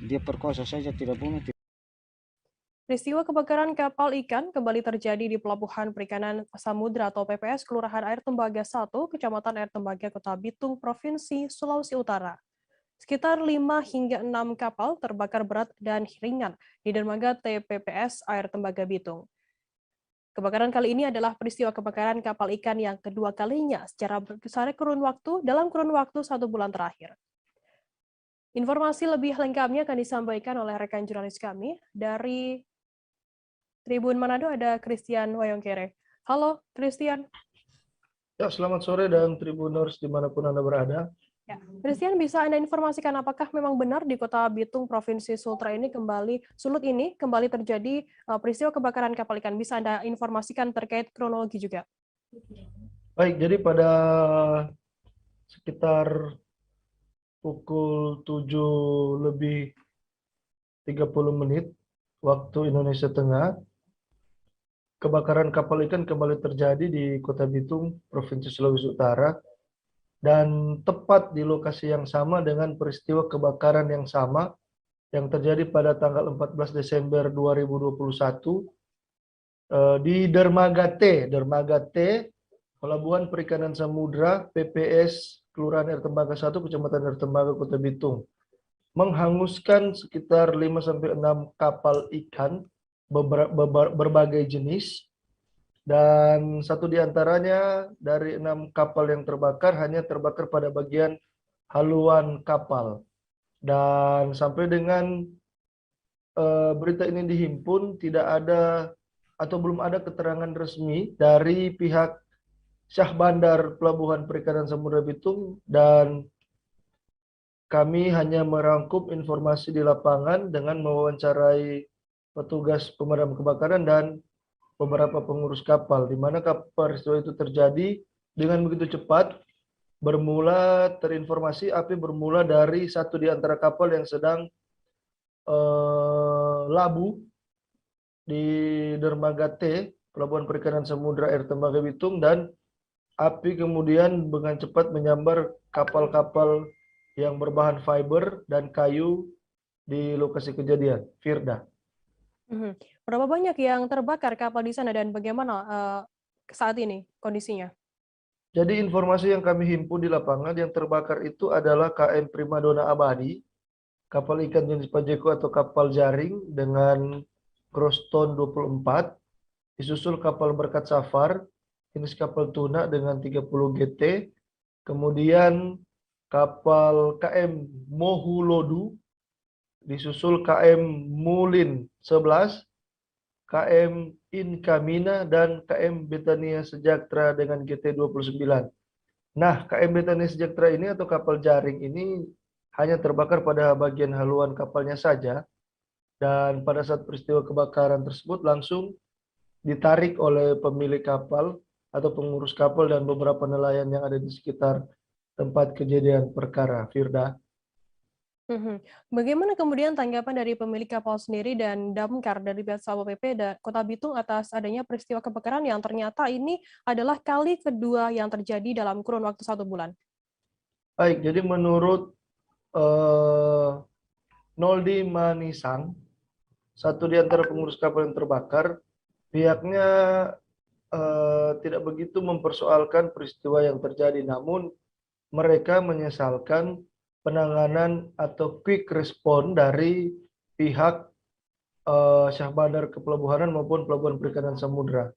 dia perkosa saja, tidak bunuh. Peristiwa kebakaran kapal ikan kembali terjadi di Pelabuhan Perikanan Samudra atau PPS Kelurahan Air Tembaga 1, Kecamatan Air Tembaga, Kota Bitung, Provinsi Sulawesi Utara. Sekitar 5 hingga 6 kapal terbakar berat dan ringan di dermaga TPPS Air Tembaga Bitung. Kebakaran kali ini adalah peristiwa kebakaran kapal ikan yang kedua kalinya dalam kurun waktu 1 bulan terakhir. Informasi lebih lengkapnya akan disampaikan oleh rekan jurnalis kami dari Tribun Manado, ada Christian Wayongkere. Halo, Christian. Ya, selamat sore dan Tribuners dimanapun Anda berada. Ya, Christian, bisa Anda informasikan apakah memang benar di Kota Bitung, Provinsi Sultra ini kembali terjadi peristiwa kebakaran kapal ikan? Bisa Anda informasikan terkait kronologi juga? Baik, jadi pada sekitar pukul 7:30 waktu Indonesia Tengah, kebakaran kapal ikan kembali terjadi di Kota Bitung, Provinsi Sulawesi Utara, dan tepat di lokasi yang sama dengan peristiwa kebakaran yang sama yang terjadi pada tanggal 14 Desember 2021 di Dermaga T, Pelabuhan Perikanan Samudra, PPS, Kelurahan Air Tembaga 1, Kecamatan Air Tembaga, Kota Bitung, menghanguskan sekitar 5-6 kapal ikan berbagai jenis, dan satu di antaranya dari 6 kapal yang terbakar hanya terbakar pada bagian haluan kapal. Dan sampai dengan berita ini dihimpun, tidak ada atau belum ada keterangan resmi dari pihak Syah Bandar Pelabuhan Perikanan Samudra Bitung, dan kami hanya merangkum informasi di lapangan dengan mewawancarai petugas pemadam kebakaran dan beberapa pengurus kapal, di mana peristiwa itu terjadi dengan begitu cepat. Terinformasi api bermula dari satu di antara kapal yang sedang labuh di Dermaga T, Pelabuhan Perikanan Samudra Air Tembaga Bitung, dan api kemudian dengan cepat menyambar kapal-kapal yang berbahan fiber dan kayu di lokasi kejadian. Firda. Berapa banyak yang terbakar kapal di sana dan bagaimana saat ini kondisinya? Jadi informasi yang kami himpun di lapangan, yang terbakar itu adalah KM Primadona Abadi, kapal ikan jenis Pajeko atau kapal jaring dengan gross ton 24, disusul kapal Berkat Safar, jenis kapal tuna dengan 30 GT, kemudian kapal KM Mohulodu, disusul KM Mulin 11, KM Inkamina, dan KM Betania Sejahtera dengan GT29. Nah, KM Betania Sejahtera ini atau kapal jaring ini hanya terbakar pada bagian haluan kapalnya saja, dan pada saat peristiwa kebakaran tersebut langsung ditarik oleh pemilik kapal atau pengurus kapal dan beberapa nelayan yang ada di sekitar tempat kejadian perkara. Firda. Bagaimana kemudian tanggapan dari pemilik kapal sendiri dan damkar dari pihak Satpol PP dan Kota Bitung atas adanya peristiwa kebakaran yang ternyata ini adalah kali kedua yang terjadi dalam kurun waktu 1 bulan? Baik, jadi menurut Noldi Manisang, satu di antara pengurus kapal yang terbakar, pihaknya tidak begitu mempersoalkan peristiwa yang terjadi, namun mereka menyesalkan penanganan atau quick respon dari pihak Syah Bandar Kepelabuhanan maupun Pelabuhan Perikanan Samudra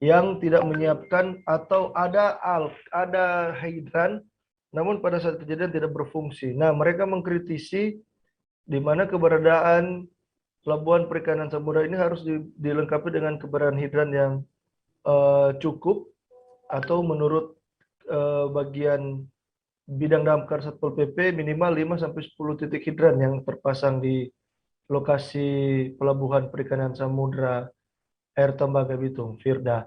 yang tidak menyiapkan atau ada hidran, namun pada saat kejadian tidak berfungsi. Nah, mereka mengkritisi di mana keberadaan Pelabuhan Perikanan Samudra ini harus dilengkapi dengan keberadaan hidran yang cukup, atau menurut bagian bidang damkar Satpol PP minimal 5-10 titik hidran yang terpasang di lokasi Pelabuhan Perikanan Samudra Air Tembaga Bitung. Firda.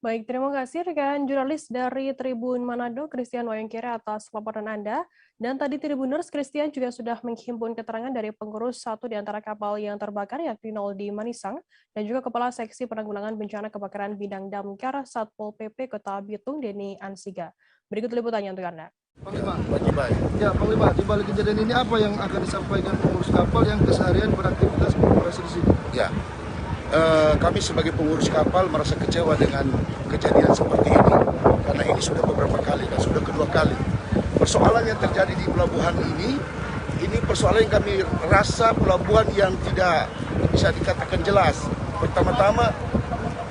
Baik, terima kasih rekan jurnalis dari Tribun Manado, Christian Wayangkere, atas laporan Anda. Dan tadi Tribuners, Christian juga sudah menghimpun keterangan dari pengurus satu di antara kapal yang terbakar, yakni Noldi Manisang, dan juga Kepala Seksi Penanggulangan Bencana Kebakaran Bidang Damkar Satpol PP Kota Bitung, Denny Ansiga. Berikut liputannya untuk Anda. Panglima, ya Panglima, di balik kejadian ini apa yang akan disampaikan pengurus kapal yang keseharian beraktivitas beroperasi di sini? Ya, kami sebagai pengurus kapal merasa kecewa dengan kejadian seperti ini, karena ini sudah beberapa kali dan sudah kedua kali. Persoalan yang terjadi di pelabuhan ini persoalan yang kami rasa pelabuhan yang tidak bisa dikatakan jelas. Pertama-tama,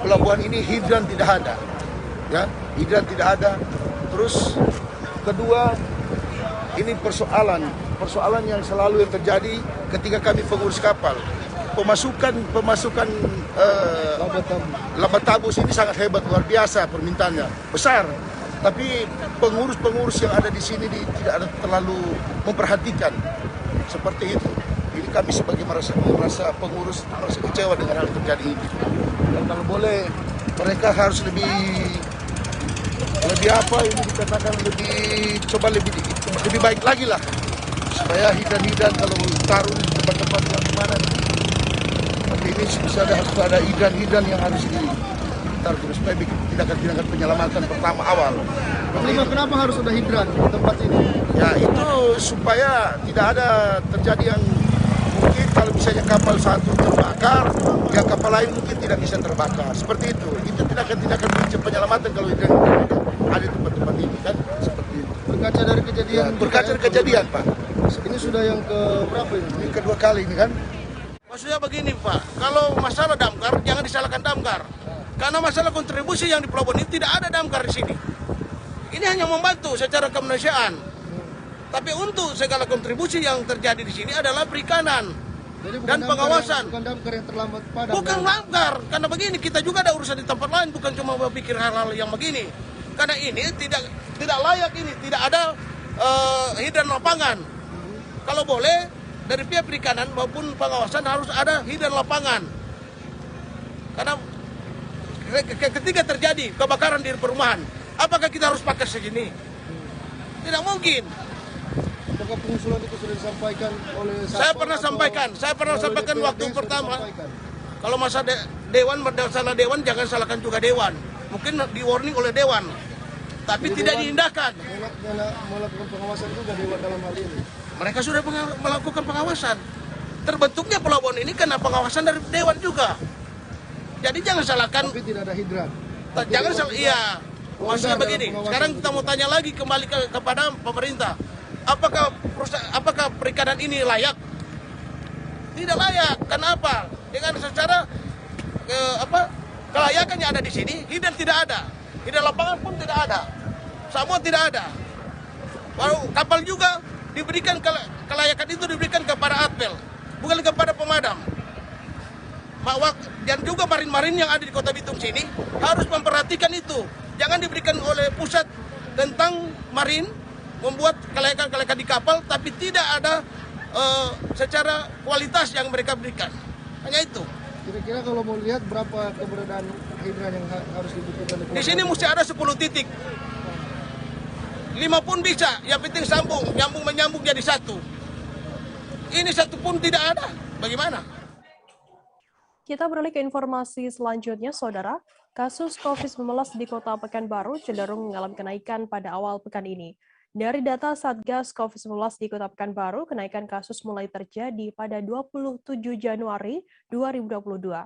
pelabuhan ini hidran tidak ada, ya, hidran tidak ada. Terus kedua, ini persoalan yang selalu yang terjadi ketika kami pengurus kapal. pemasukan laba tabus ini sangat hebat, luar biasa, permintaannya besar. Tapi pengurus-pengurus yang ada di sini tidak ada terlalu memperhatikan seperti itu. Ini kami sebagai merasa pengurus merasa kecewa dengan hal yang terjadi ini. Dan kalau boleh mereka harus lebih apa ini dikatakan lebih baik lagi lah, supaya hidan-hidan kalau taruh di tempat-tempat yang mana seperti ini harus ada hidan-hidan yang harus ditaruh terus supaya tindakan penyelamatan pertama awal. Kenapa harus ada hidran di tempat ini? Ya itu supaya tidak ada terjadi yang mungkin kalau misalnya kapal satu terbakar, ya kapal lain mungkin tidak bisa terbakar. Seperti itu. Itu tindakan penyelamatan kalau hidran ada di tempat-tempat ini kan seperti itu. Berkaca dari kejadian. Ya, berkaca dari kejadian, Pak. Ini sudah yang ke berapa ini? Ini kedua kali ini kan. Maksudnya begini, Pak. Kalau masalah damkar jangan disalahkan damkar. Karena masalah kontribusi yang di pelabuhan ini tidak ada damkar di sini. Ini hanya membantu secara kemanusiaan. Tapi untuk segala kontribusi yang terjadi di sini adalah perikanan dan pengawasan. Bukan damkar yang terlambat padam. Bukan damkar, karena begini kita juga ada urusan di tempat lain, bukan cuma berpikir hal-hal yang begini. Karena ini tidak layak ini, tidak ada hidran lapangan. Kalau boleh dari pihak perikanan maupun pengawasan harus ada hidran lapangan. Karena ketika terjadi kebakaran di perumahan, apakah kita harus pakai segini? Tidak mungkin. Apakah pengusulan itu sudah disampaikan oleh Saya pernah sampaikan waktu pertama. Kalau masalah dewan jangan salahkan juga dewan. Mungkin di warning oleh dewan, tapi tidak diindahkan. Melakukan pengawasan juga dewan dalam hal ini. Mereka sudah melakukan pengawasan. Terbentuknya pelabuhan ini karena pengawasan dari dewan juga. Jadi jangan salahkan. Tapi tidak ada hidran. Jangan salah. Iya. Maksudnya begini. Sekarang kita mau tanya lagi kembali kepada pemerintah. Apakah perikanan ini layak? Tidak layak. Kenapa? Dengan secara kelayakannya ada di sini, hidran tidak ada. Hidran lapangan pun tidak ada. Semua tidak ada. Baru kapal juga diberikan kelayakan itu diberikan kepada Atpel, bukan kepada pemadam. Dan juga marin-marin yang ada di Kota Bitung sini harus memperhatikan itu. Jangan diberikan oleh pusat tentang marin membuat kelayakan di kapal, tapi tidak ada secara kualitas yang mereka berikan. Hanya itu. Kira-kira kalau mau lihat berapa keberadaan hidran yang harus dibutuhkan? Di sini mesti ada 10 titik. 5 pun bisa, yang penting menyambung jadi satu. Ini satu pun tidak ada. Bagaimana? Kita beralih ke informasi selanjutnya, Saudara. Kasus COVID-19 di Kota Pekanbaru cenderung mengalami kenaikan pada awal pekan ini. Dari data Satgas COVID-19 di Kota Pekanbaru, kenaikan kasus mulai terjadi pada 27 Januari 2022.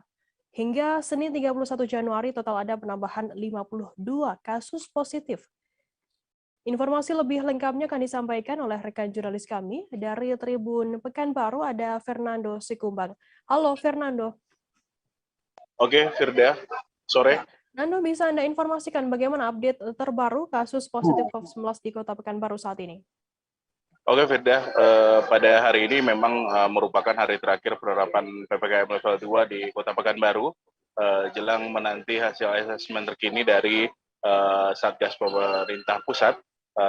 Hingga Senin 31 Januari, total ada penambahan 52 kasus positif. Informasi lebih lengkapnya akan disampaikan oleh rekan jurnalis kami dari Tribun Pekanbaru, ada Fernando Sikumbang. Halo Fernando. Oke, Firda. Sore. Nando, bisa Anda informasikan bagaimana update terbaru kasus positif COVID-19 di Kota Pekanbaru saat ini? Oke, Firda. Pada hari ini memang merupakan hari terakhir penerapan PPKM level 2 di Kota Pekanbaru, jelang menanti hasil asesmen terkini dari Satgas Pemerintah Pusat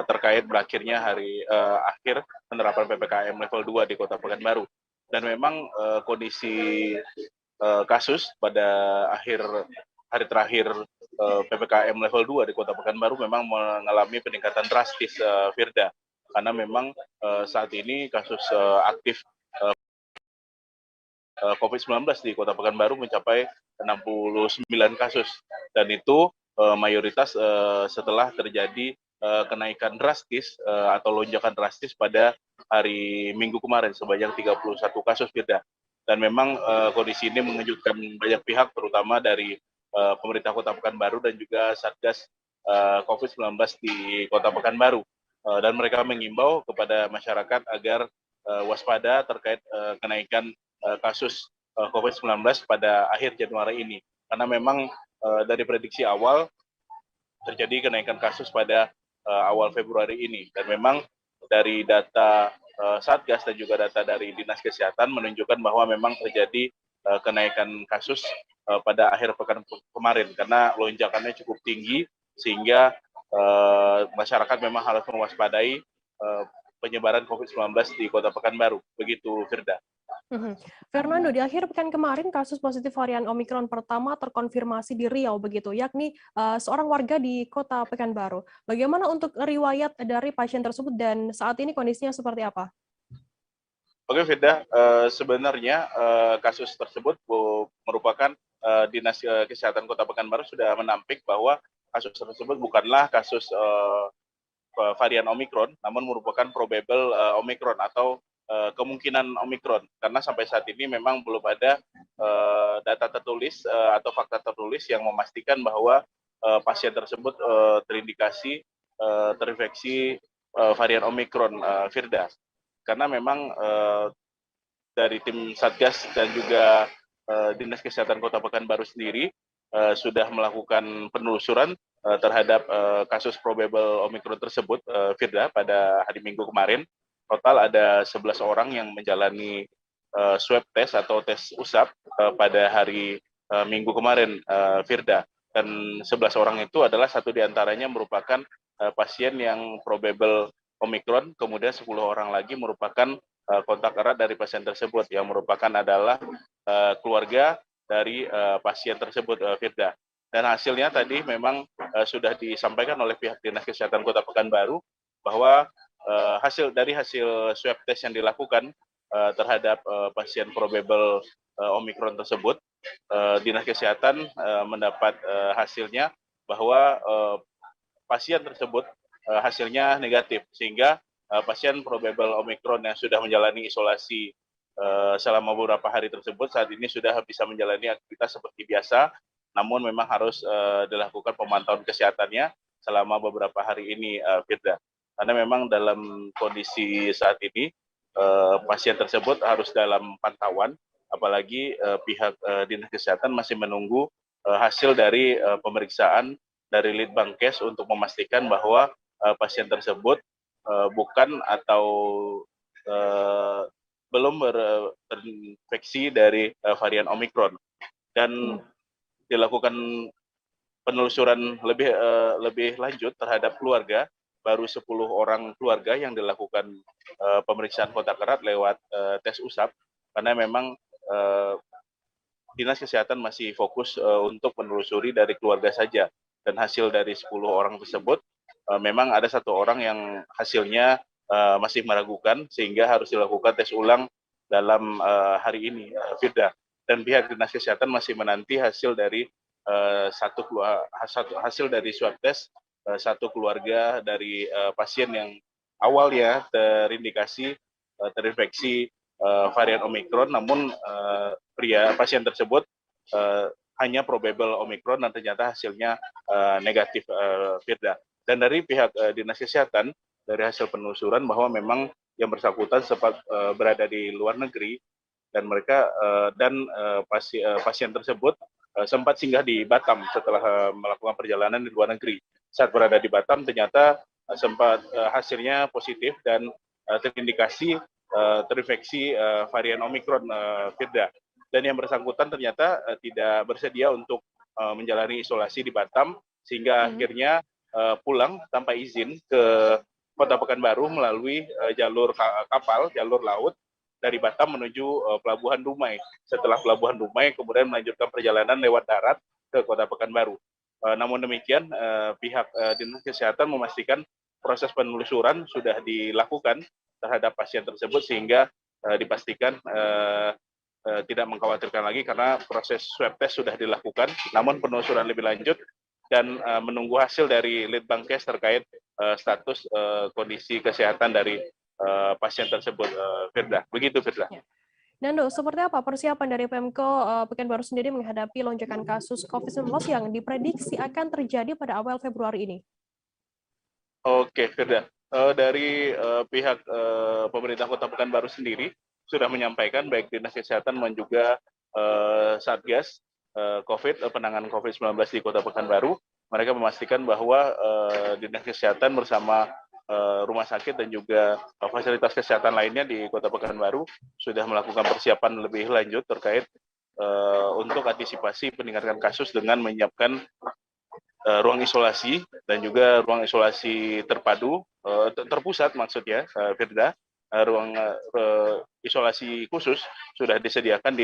terkait berakhirnya hari akhir penerapan PPKM level 2 di Kota Pekanbaru. Dan memang kondisi kasus pada akhir hari terakhir PPKM level 2 di Kota Pekanbaru memang mengalami peningkatan drastis, Firda. Karena memang saat ini kasus aktif COVID-19 di Kota Pekanbaru mencapai 69 kasus. Dan itu mayoritas setelah terjadi kenaikan drastis atau lonjakan drastis pada hari Minggu kemarin sebanyak 31 kasus, Firda. Dan memang kondisi ini mengejutkan banyak pihak, terutama dari pemerintah Kota Pekanbaru dan juga Satgas COVID-19 di Kota Pekanbaru. Dan mereka mengimbau kepada masyarakat agar waspada terkait kenaikan kasus COVID-19 pada akhir Januari ini. Karena memang dari prediksi awal terjadi kenaikan kasus pada awal Februari ini. Dan memang dari data Satgas dan juga data dari Dinas Kesehatan menunjukkan bahwa memang terjadi kenaikan kasus pada akhir pekan kemarin karena lonjakannya cukup tinggi sehingga masyarakat memang harus mewaspadai penyebaran COVID-19 di Kota Pekanbaru. Begitu, Firda. Fernando, di akhir pekan kemarin kasus positif varian Omikron pertama terkonfirmasi di Riau begitu, yakni seorang warga di Kota Pekanbaru. Bagaimana untuk riwayat dari pasien tersebut dan saat ini kondisinya seperti apa? Oke, Firda, sebenarnya kasus tersebut merupakan Dinas Kesehatan Kota Pekanbaru sudah menampik bahwa kasus tersebut bukanlah kasus varian Omikron, namun merupakan probable Omikron atau kemungkinan Omikron, karena sampai saat ini memang belum ada data tertulis atau fakta tertulis yang memastikan bahwa pasien tersebut terindikasi terinfeksi varian Omikron, Firda. Karena memang dari tim Satgas dan juga Dinas Kesehatan Kota Pekanbaru sendiri sudah melakukan penelusuran terhadap kasus probable Omikron tersebut, Firda, pada hari Minggu kemarin. Total ada 11 orang yang menjalani swab test atau tes usap pada hari Minggu kemarin, Firda. Dan 11 orang itu adalah satu diantaranya merupakan pasien yang probable Omikron, kemudian 10 orang lagi merupakan kontak erat dari pasien tersebut yang merupakan adalah keluarga dari pasien tersebut, Firda. Dan hasilnya tadi memang sudah disampaikan oleh pihak Dinas Kesehatan Kota Pekanbaru bahwa hasil swab test yang dilakukan terhadap pasien probable Omikron tersebut, Dinas Kesehatan mendapat hasilnya bahwa pasien tersebut hasilnya negatif, sehingga pasien probable Omikron yang sudah menjalani isolasi selama beberapa hari tersebut saat ini sudah bisa menjalani aktivitas seperti biasa, namun memang harus dilakukan pemantauan kesehatannya selama beberapa hari ini, Firda. Karena memang dalam kondisi saat ini pasien tersebut harus dalam pantauan, apalagi pihak Dinas Kesehatan masih menunggu hasil dari pemeriksaan dari Litbangkes untuk memastikan bahwa pasien tersebut bukan atau belum terinfeksi dari varian Omikron, dan dilakukan penelusuran lebih lanjut terhadap keluarga. Baru 10 orang keluarga yang dilakukan pemeriksaan kontak erat lewat tes usap, karena memang Dinas Kesehatan masih fokus untuk menelusuri dari keluarga saja. Dan hasil dari 10 orang tersebut, memang ada 1 orang yang hasilnya masih meragukan, sehingga harus dilakukan tes ulang dalam hari ini, Firda. Dan pihak Dinas Kesehatan masih menanti hasil dari hasil dari swab test satu keluarga dari pasien yang awalnya terindikasi terinfeksi varian Omikron, namun pasien tersebut hanya probable Omikron dan ternyata hasilnya negatif, Firda. Dan dari pihak Dinas Kesehatan, dari hasil penelusuran bahwa memang yang bersangkutan sempat berada di luar negeri, dan mereka pasien tersebut sempat singgah di Batam setelah melakukan perjalanan di luar negeri. Saat berada di Batam ternyata sempat hasilnya positif dan terindikasi terinfeksi varian Omikron, Firda. Dan yang bersangkutan ternyata tidak bersedia untuk menjalani isolasi di Batam, sehingga akhirnya pulang tanpa izin ke Kota Pekanbaru melalui jalur kapal, jalur laut dari Batam menuju Pelabuhan Dumai. Setelah Pelabuhan Dumai kemudian melanjutkan perjalanan lewat darat ke Kota Pekanbaru. Namun demikian, pihak Dinas Kesehatan memastikan proses penelusuran sudah dilakukan terhadap pasien tersebut, sehingga dipastikan tidak mengkhawatirkan lagi karena proses swab test sudah dilakukan, namun penelusuran lebih lanjut dan menunggu hasil dari Litbangkes terkait status kondisi kesehatan dari pasien tersebut, Firda. Begitu, Firda. Ya. Nando, seperti apa persiapan dari Pemko Pekanbaru sendiri menghadapi lonjakan kasus COVID-19 yang diprediksi akan terjadi pada awal Februari ini? Oke, Firda. Dari pihak pemerintah Kota Pekanbaru sendiri sudah menyampaikan, baik Dinas Kesehatan dan juga Satgas penanganan COVID-19 di Kota Pekanbaru, mereka memastikan bahwa Dinas Kesehatan bersama rumah sakit dan juga fasilitas kesehatan lainnya di Kota Pekanbaru sudah melakukan persiapan lebih lanjut terkait untuk antisipasi peningkatan kasus dengan menyiapkan ruang isolasi dan juga ruang isolasi terpadu, terpusat maksudnya, Firda. Ruang isolasi khusus sudah disediakan,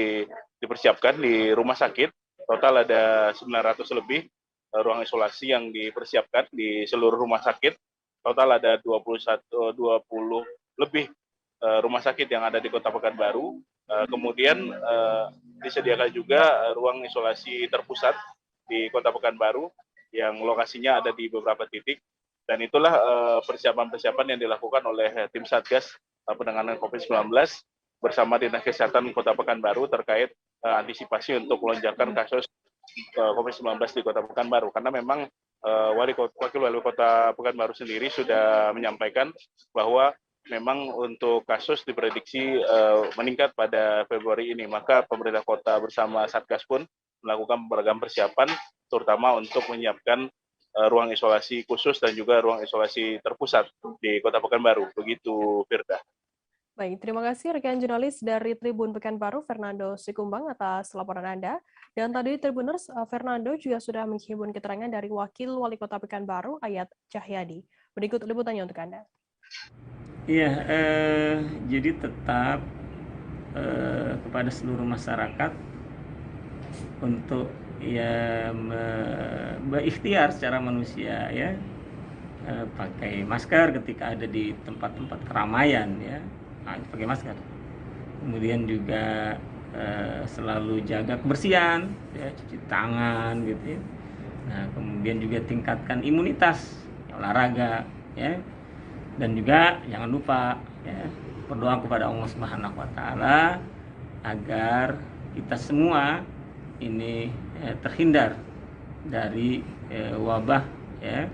dipersiapkan di rumah sakit. Total ada 900 lebih ruang isolasi yang dipersiapkan di seluruh rumah sakit. Total ada 20 lebih rumah sakit yang ada di Kota Pekanbaru. Kemudian disediakan juga ruang isolasi terpusat di Kota Pekanbaru yang lokasinya ada di beberapa titik. Dan itulah persiapan-persiapan yang dilakukan oleh tim Satgas penanganan COVID-19 bersama Dinas Kesehatan Kota Pekanbaru terkait antisipasi untuk lonjakan kasus COVID-19 di Kota Pekanbaru. Karena memang Wakil Wali Kota Pekanbaru sendiri sudah menyampaikan bahwa memang untuk kasus diprediksi meningkat pada Februari ini. Maka pemerintah kota bersama Satgas pun melakukan beragam persiapan, terutama untuk menyiapkan ruang isolasi khusus dan juga ruang isolasi terpusat di Kota Pekanbaru. Begitu, Firda. Baik, terima kasih rekan jurnalis dari Tribun Pekanbaru, Fernando Sikumbang, atas laporan Anda. Dan tadi Tribuners, Fernando juga sudah menghimpun keterangan dari Wakil Wali Kota Pekanbaru, Ayat Cahyadi. Berikut liputannya untuk Anda. Iya, jadi tetap kepada seluruh masyarakat untuk ya berikhtiar secara manusia ya, pakai masker ketika ada di tempat-tempat keramaian ya, pakai masker. Kemudian juga selalu jaga kebersihan ya, cuci tangan gitu ya. Nah, kemudian juga tingkatkan imunitas, olahraga ya. Dan juga jangan lupa ya, berdoa kepada Allah Subhanahu wa taala agar kita semua ini terhindar dari wabah ya,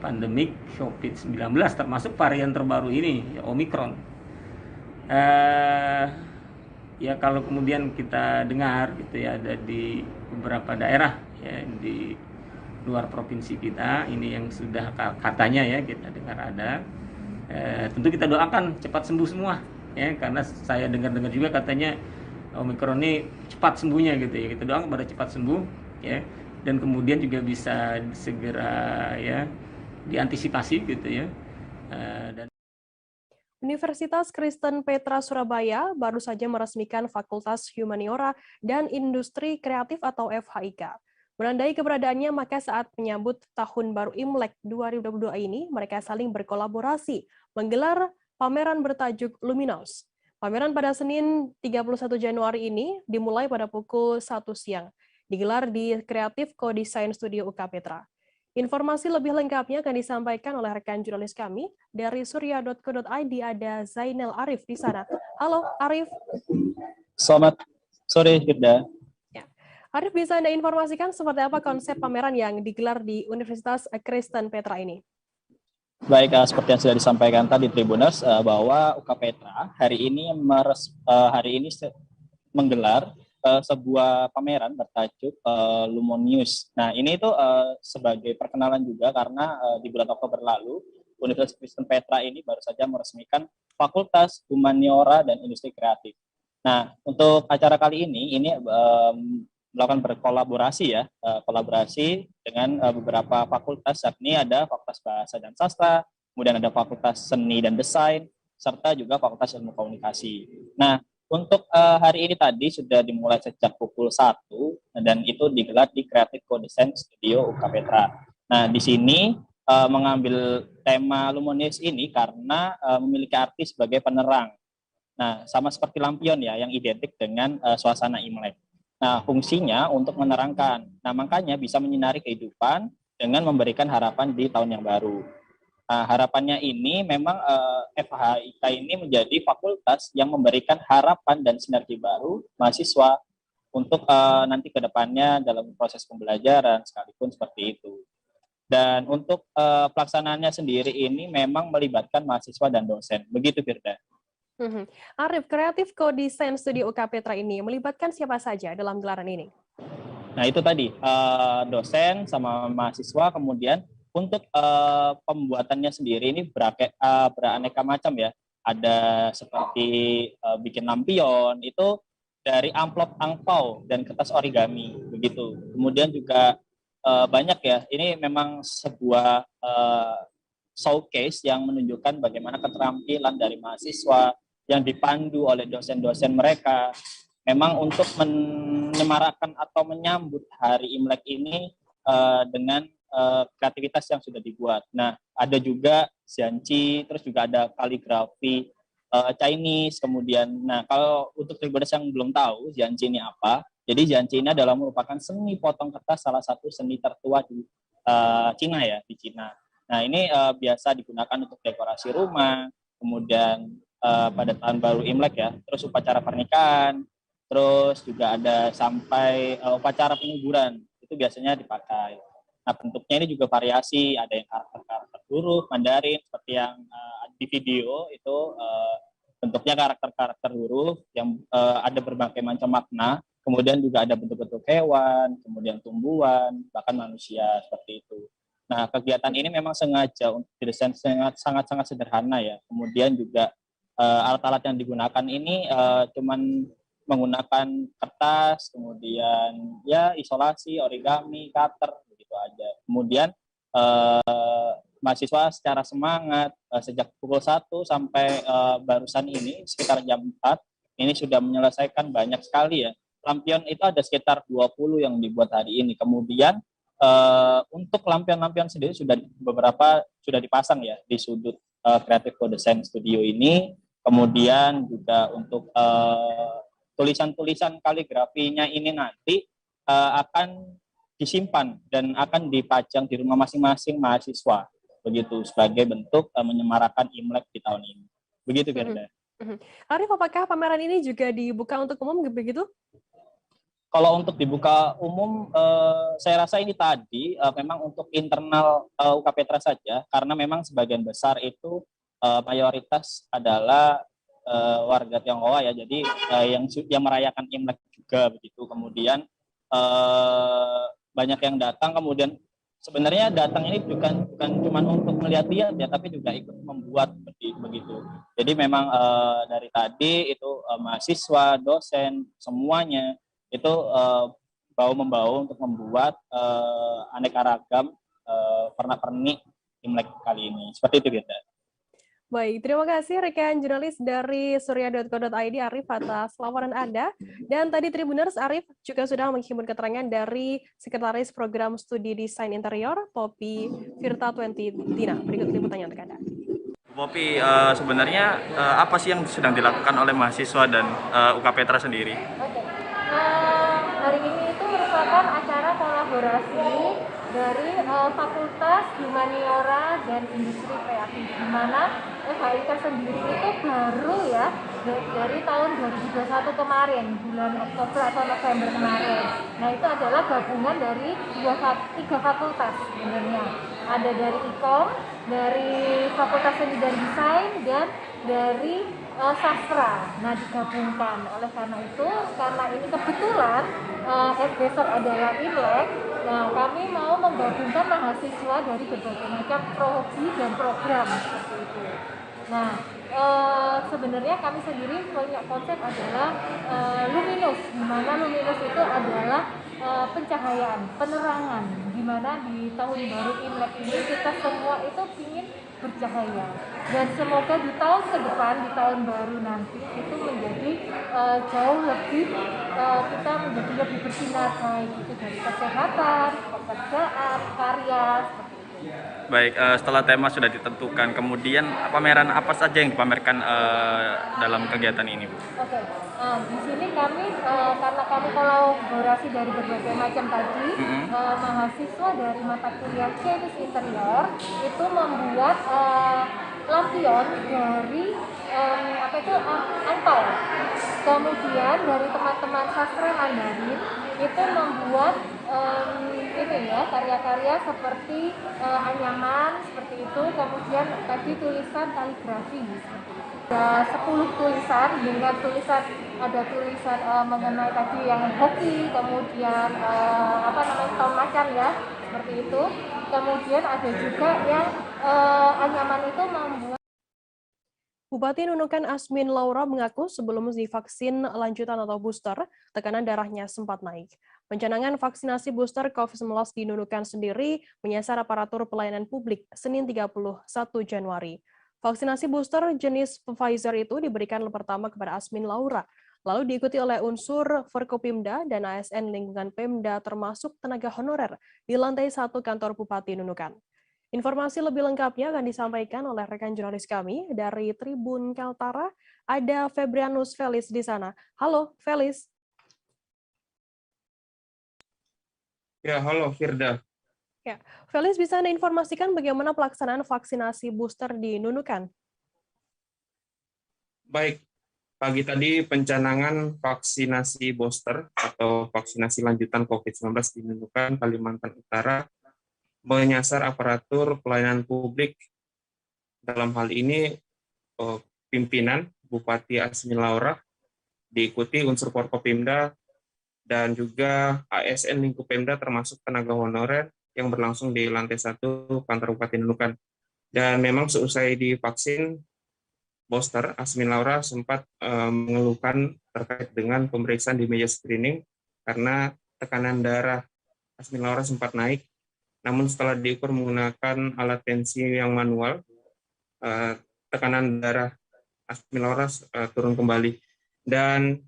pandemik COVID-19 termasuk varian terbaru ini ya, Omikron. Ya kalau kemudian kita dengar gitu ya, ada di beberapa daerah ya di luar provinsi kita ini yang sudah katanya ya kita dengar ada, tentu kita doakan cepat sembuh semua ya, karena saya dengar-dengar juga katanya Omikron ini cepat sembuhnya gitu ya. Kita doakan pada cepat sembuh ya, dan kemudian juga bisa segera ya diantisipasi gitu ya. Dan Universitas Kristen Petra Surabaya baru saja meresmikan Fakultas Humaniora dan Industri Kreatif atau FHIK. Menandai keberadaannya, maka saat menyambut Tahun Baru Imlek 2022 ini, mereka saling berkolaborasi menggelar pameran bertajuk Luminous. Pameran pada Senin 31 Januari ini dimulai pada pukul 1 siang, digelar di Creative Co-Design Studio UK Petra. Informasi lebih lengkapnya akan disampaikan oleh rekan jurnalis kami dari surya.co.id, ada Zainal Arif di sana. Halo Arif. Selamat sore, Firda. Ya. Arif, bisa Anda informasikan seperti apa konsep pameran yang digelar di Universitas Kristen Petra ini? Baik, seperti yang sudah disampaikan tadi Tribuners, bahwa UK Petra hari ini menggelar sebuah pameran bertajuk Luminous. Nah, ini itu sebagai perkenalan juga karena di bulan Oktober lalu Universitas Kristen Petra ini baru saja meresmikan Fakultas Humaniora dan Industri Kreatif. Nah, untuk acara kali ini melakukan berkolaborasi ya, kolaborasi dengan beberapa fakultas, yakni ada Fakultas Bahasa dan Sastra, kemudian ada Fakultas Seni dan Desain, serta juga Fakultas Ilmu Komunikasi. Nah, untuk hari ini tadi sudah dimulai sejak pukul 1 dan itu digelar di Creative Co-Design Studio UK Petra. Nah, di sini mengambil tema Luminous ini karena memiliki arti sebagai penerang. Nah, sama seperti lampion ya, yang identik dengan suasana Imlek. Nah, fungsinya untuk menerangkan. Nah, makanya bisa menyinari kehidupan dengan memberikan harapan di tahun yang baru. Nah, harapannya ini memang FHIK ini menjadi fakultas yang memberikan harapan dan sinergi baru mahasiswa untuk nanti ke depannya dalam proses pembelajaran sekalipun seperti itu. Dan untuk pelaksanaannya sendiri ini memang melibatkan mahasiswa dan dosen. Begitu, Firda. Arif, Creative Co-Design Studio UK Petra ini melibatkan siapa saja dalam gelaran ini? Nah, itu tadi dosen sama mahasiswa, kemudian untuk pembuatannya sendiri ini beraneka macam ya. Ada seperti bikin lampion, itu dari amplop angpau dan kertas origami begitu. Kemudian juga banyak ya, ini memang sebuah showcase yang menunjukkan bagaimana keterampilan dari mahasiswa yang dipandu oleh dosen-dosen mereka memang untuk menyemarakkan atau menyambut hari Imlek ini dengan kreativitas yang sudah dibuat. Nah, ada juga Xianqi, terus juga ada kaligrafi Chinese, kemudian, nah kalau untuk tribuners yang belum tahu Xianqi ini apa, jadi Xianqi ini adalah merupakan seni potong kertas, salah satu seni tertua di Cina ya, di Cina. Nah ini biasa digunakan untuk dekorasi rumah, kemudian pada tahun baru Imlek ya, terus upacara pernikahan, terus juga ada sampai upacara penguburan, itu biasanya dipakai. Nah bentuknya ini juga variasi, ada yang karakter-karakter huruf, Mandarin, seperti yang di video itu bentuknya karakter-karakter huruf yang ada berbagai macam makna, kemudian juga ada bentuk-bentuk hewan, kemudian tumbuhan, bahkan manusia seperti itu. Nah kegiatan ini memang sengaja untuk didesain sangat-sangat sederhana ya, kemudian juga alat-alat yang digunakan ini cuman menggunakan kertas, kemudian ya isolasi, origami, cutter, begitu aja. Kemudian mahasiswa secara semangat sejak pukul 1 sampai barusan ini sekitar jam 4 ini sudah menyelesaikan banyak sekali ya. Lampion itu ada sekitar 20 yang dibuat hari ini. Kemudian untuk lampion-lampion sendiri beberapa sudah dipasang ya di sudut Creative Co-Design Studio ini. Kemudian juga untuk tulisan-tulisan kaligrafinya ini nanti akan disimpan dan akan dipajang di rumah masing-masing mahasiswa begitu sebagai bentuk menyemarakan Imlek di tahun ini. Begitu Gerda. Arif, apakah pameran ini juga dibuka untuk umum begitu? Kalau untuk dibuka umum, saya rasa ini tadi memang untuk internal UK Petra saja, karena memang sebagian besar itu mayoritas adalah warga Tionghoa ya, jadi yang merayakan Imlek juga begitu. Kemudian banyak yang datang, kemudian sebenarnya datang ini bukan cuma untuk melihat-lihat ya, tapi juga ikut membuat begitu. Jadi memang dari tadi itu mahasiswa, dosen, semuanya itu bahu-membahu untuk membuat aneka ragam pernak-pernik Imlek kali ini. Seperti itu kita. Baik, terima kasih rekan jurnalis dari surya.co.id Arif atas laporan Anda. Dan tadi Tribuners, Arif juga sudah menghimpun keterangan dari Sekretaris Program Studi Desain Interior, Poppy Firta 20 Tina. Berikut liputannya untuk Anda. Poppy, sebenarnya apa sih yang sedang dilakukan oleh mahasiswa dan UK Petra sendiri? Hari ini itu merupakan acara kolaborasi dari Fakultas Humaniora dan Industri Kreatif, di mana FHIK sendiri itu baru ya dari tahun 2021 kemarin, bulan Oktober atau November kemarin. Nah itu adalah gabungan dari tiga fakultas sebenarnya. Ada dari IKOM, dari Fakultas Seni dan Desain, dan dari sastra. Nah digabungkan. Oleh karena itu, karena ini kebetulan besok adalah Imlek, nah kami mau menggabungkan mahasiswa dari berbagai macam prodi dan program seperti itu. Nah sebenarnya kami sendiri punya konsep adalah luminous, di mana luminous itu adalah pencahayaan, penerangan, di mana di tahun baru Imlek ini kita semua itu ingin bercahaya, dan semoga di tahun ke depan, di tahun baru nanti itu menjadi jauh lebih kita menjadi lebih bersinar, baik itu dari kesehatan, pekerjaan, karya, seperti itu. Baik, setelah tema sudah ditentukan, kemudian pameran apa saja yang dipamerkan dalam kegiatan ini, Bu? Oke, di sini kami karena kami kolaborasi dari berbagai macam tadi, mahasiswa dari mata kuliah Chinese Interior itu membuat lampion dari angpau. Kemudian dari teman-teman sastra Mandarin itu membuat karya-karya seperti anyaman seperti itu, kemudian tadi tulisan kaligrafi seperti itu. Ada 10 tulisan dengan tulisan, ada tulisan mengenai tadi yang hoki, kemudian tahun macan ya seperti itu. Kemudian ada juga yang anyaman itu membuat. Bupati Nunukan Asmin Laura mengaku sebelum divaksin lanjutan atau booster, tekanan darahnya sempat naik. Pencanangan vaksinasi booster COVID-19 di Nunukan sendiri menyasar aparatur pelayanan publik Senin 31 Januari. Vaksinasi booster jenis Pfizer itu diberikan pertama kepada Asmin Laura, lalu diikuti oleh unsur Forkopimda dan ASN lingkungan Pemda termasuk tenaga honorer di lantai 1 kantor Bupati Nunukan. Informasi lebih lengkapnya akan disampaikan oleh rekan jurnalis kami dari Tribun Kaltara. Ada Febrianus Felis di sana. Halo, Felis. Ya, halo Firda. Ya, Felis, bisa Anda informasikan bagaimana pelaksanaan vaksinasi booster di Nunukan? Baik, pagi tadi pencanangan vaksinasi booster atau vaksinasi lanjutan COVID-19 di Nunukan, Kalimantan Utara menyasar aparatur pelayanan publik. Dalam hal ini pimpinan Bupati Asmin Laura, diikuti unsur Forkopimda dan juga ASN lingkup Pemda termasuk tenaga honorer yang berlangsung di lantai 1 kantor Bupati Nunukan. Dan memang seusai divaksin booster, Asmin Laura sempat mengeluhkan terkait dengan pemeriksaan di meja screening karena tekanan darah Asmin Laura sempat naik. Namun setelah diukur menggunakan alat tensi yang manual, tekanan darah Asmin Laura turun kembali. Dan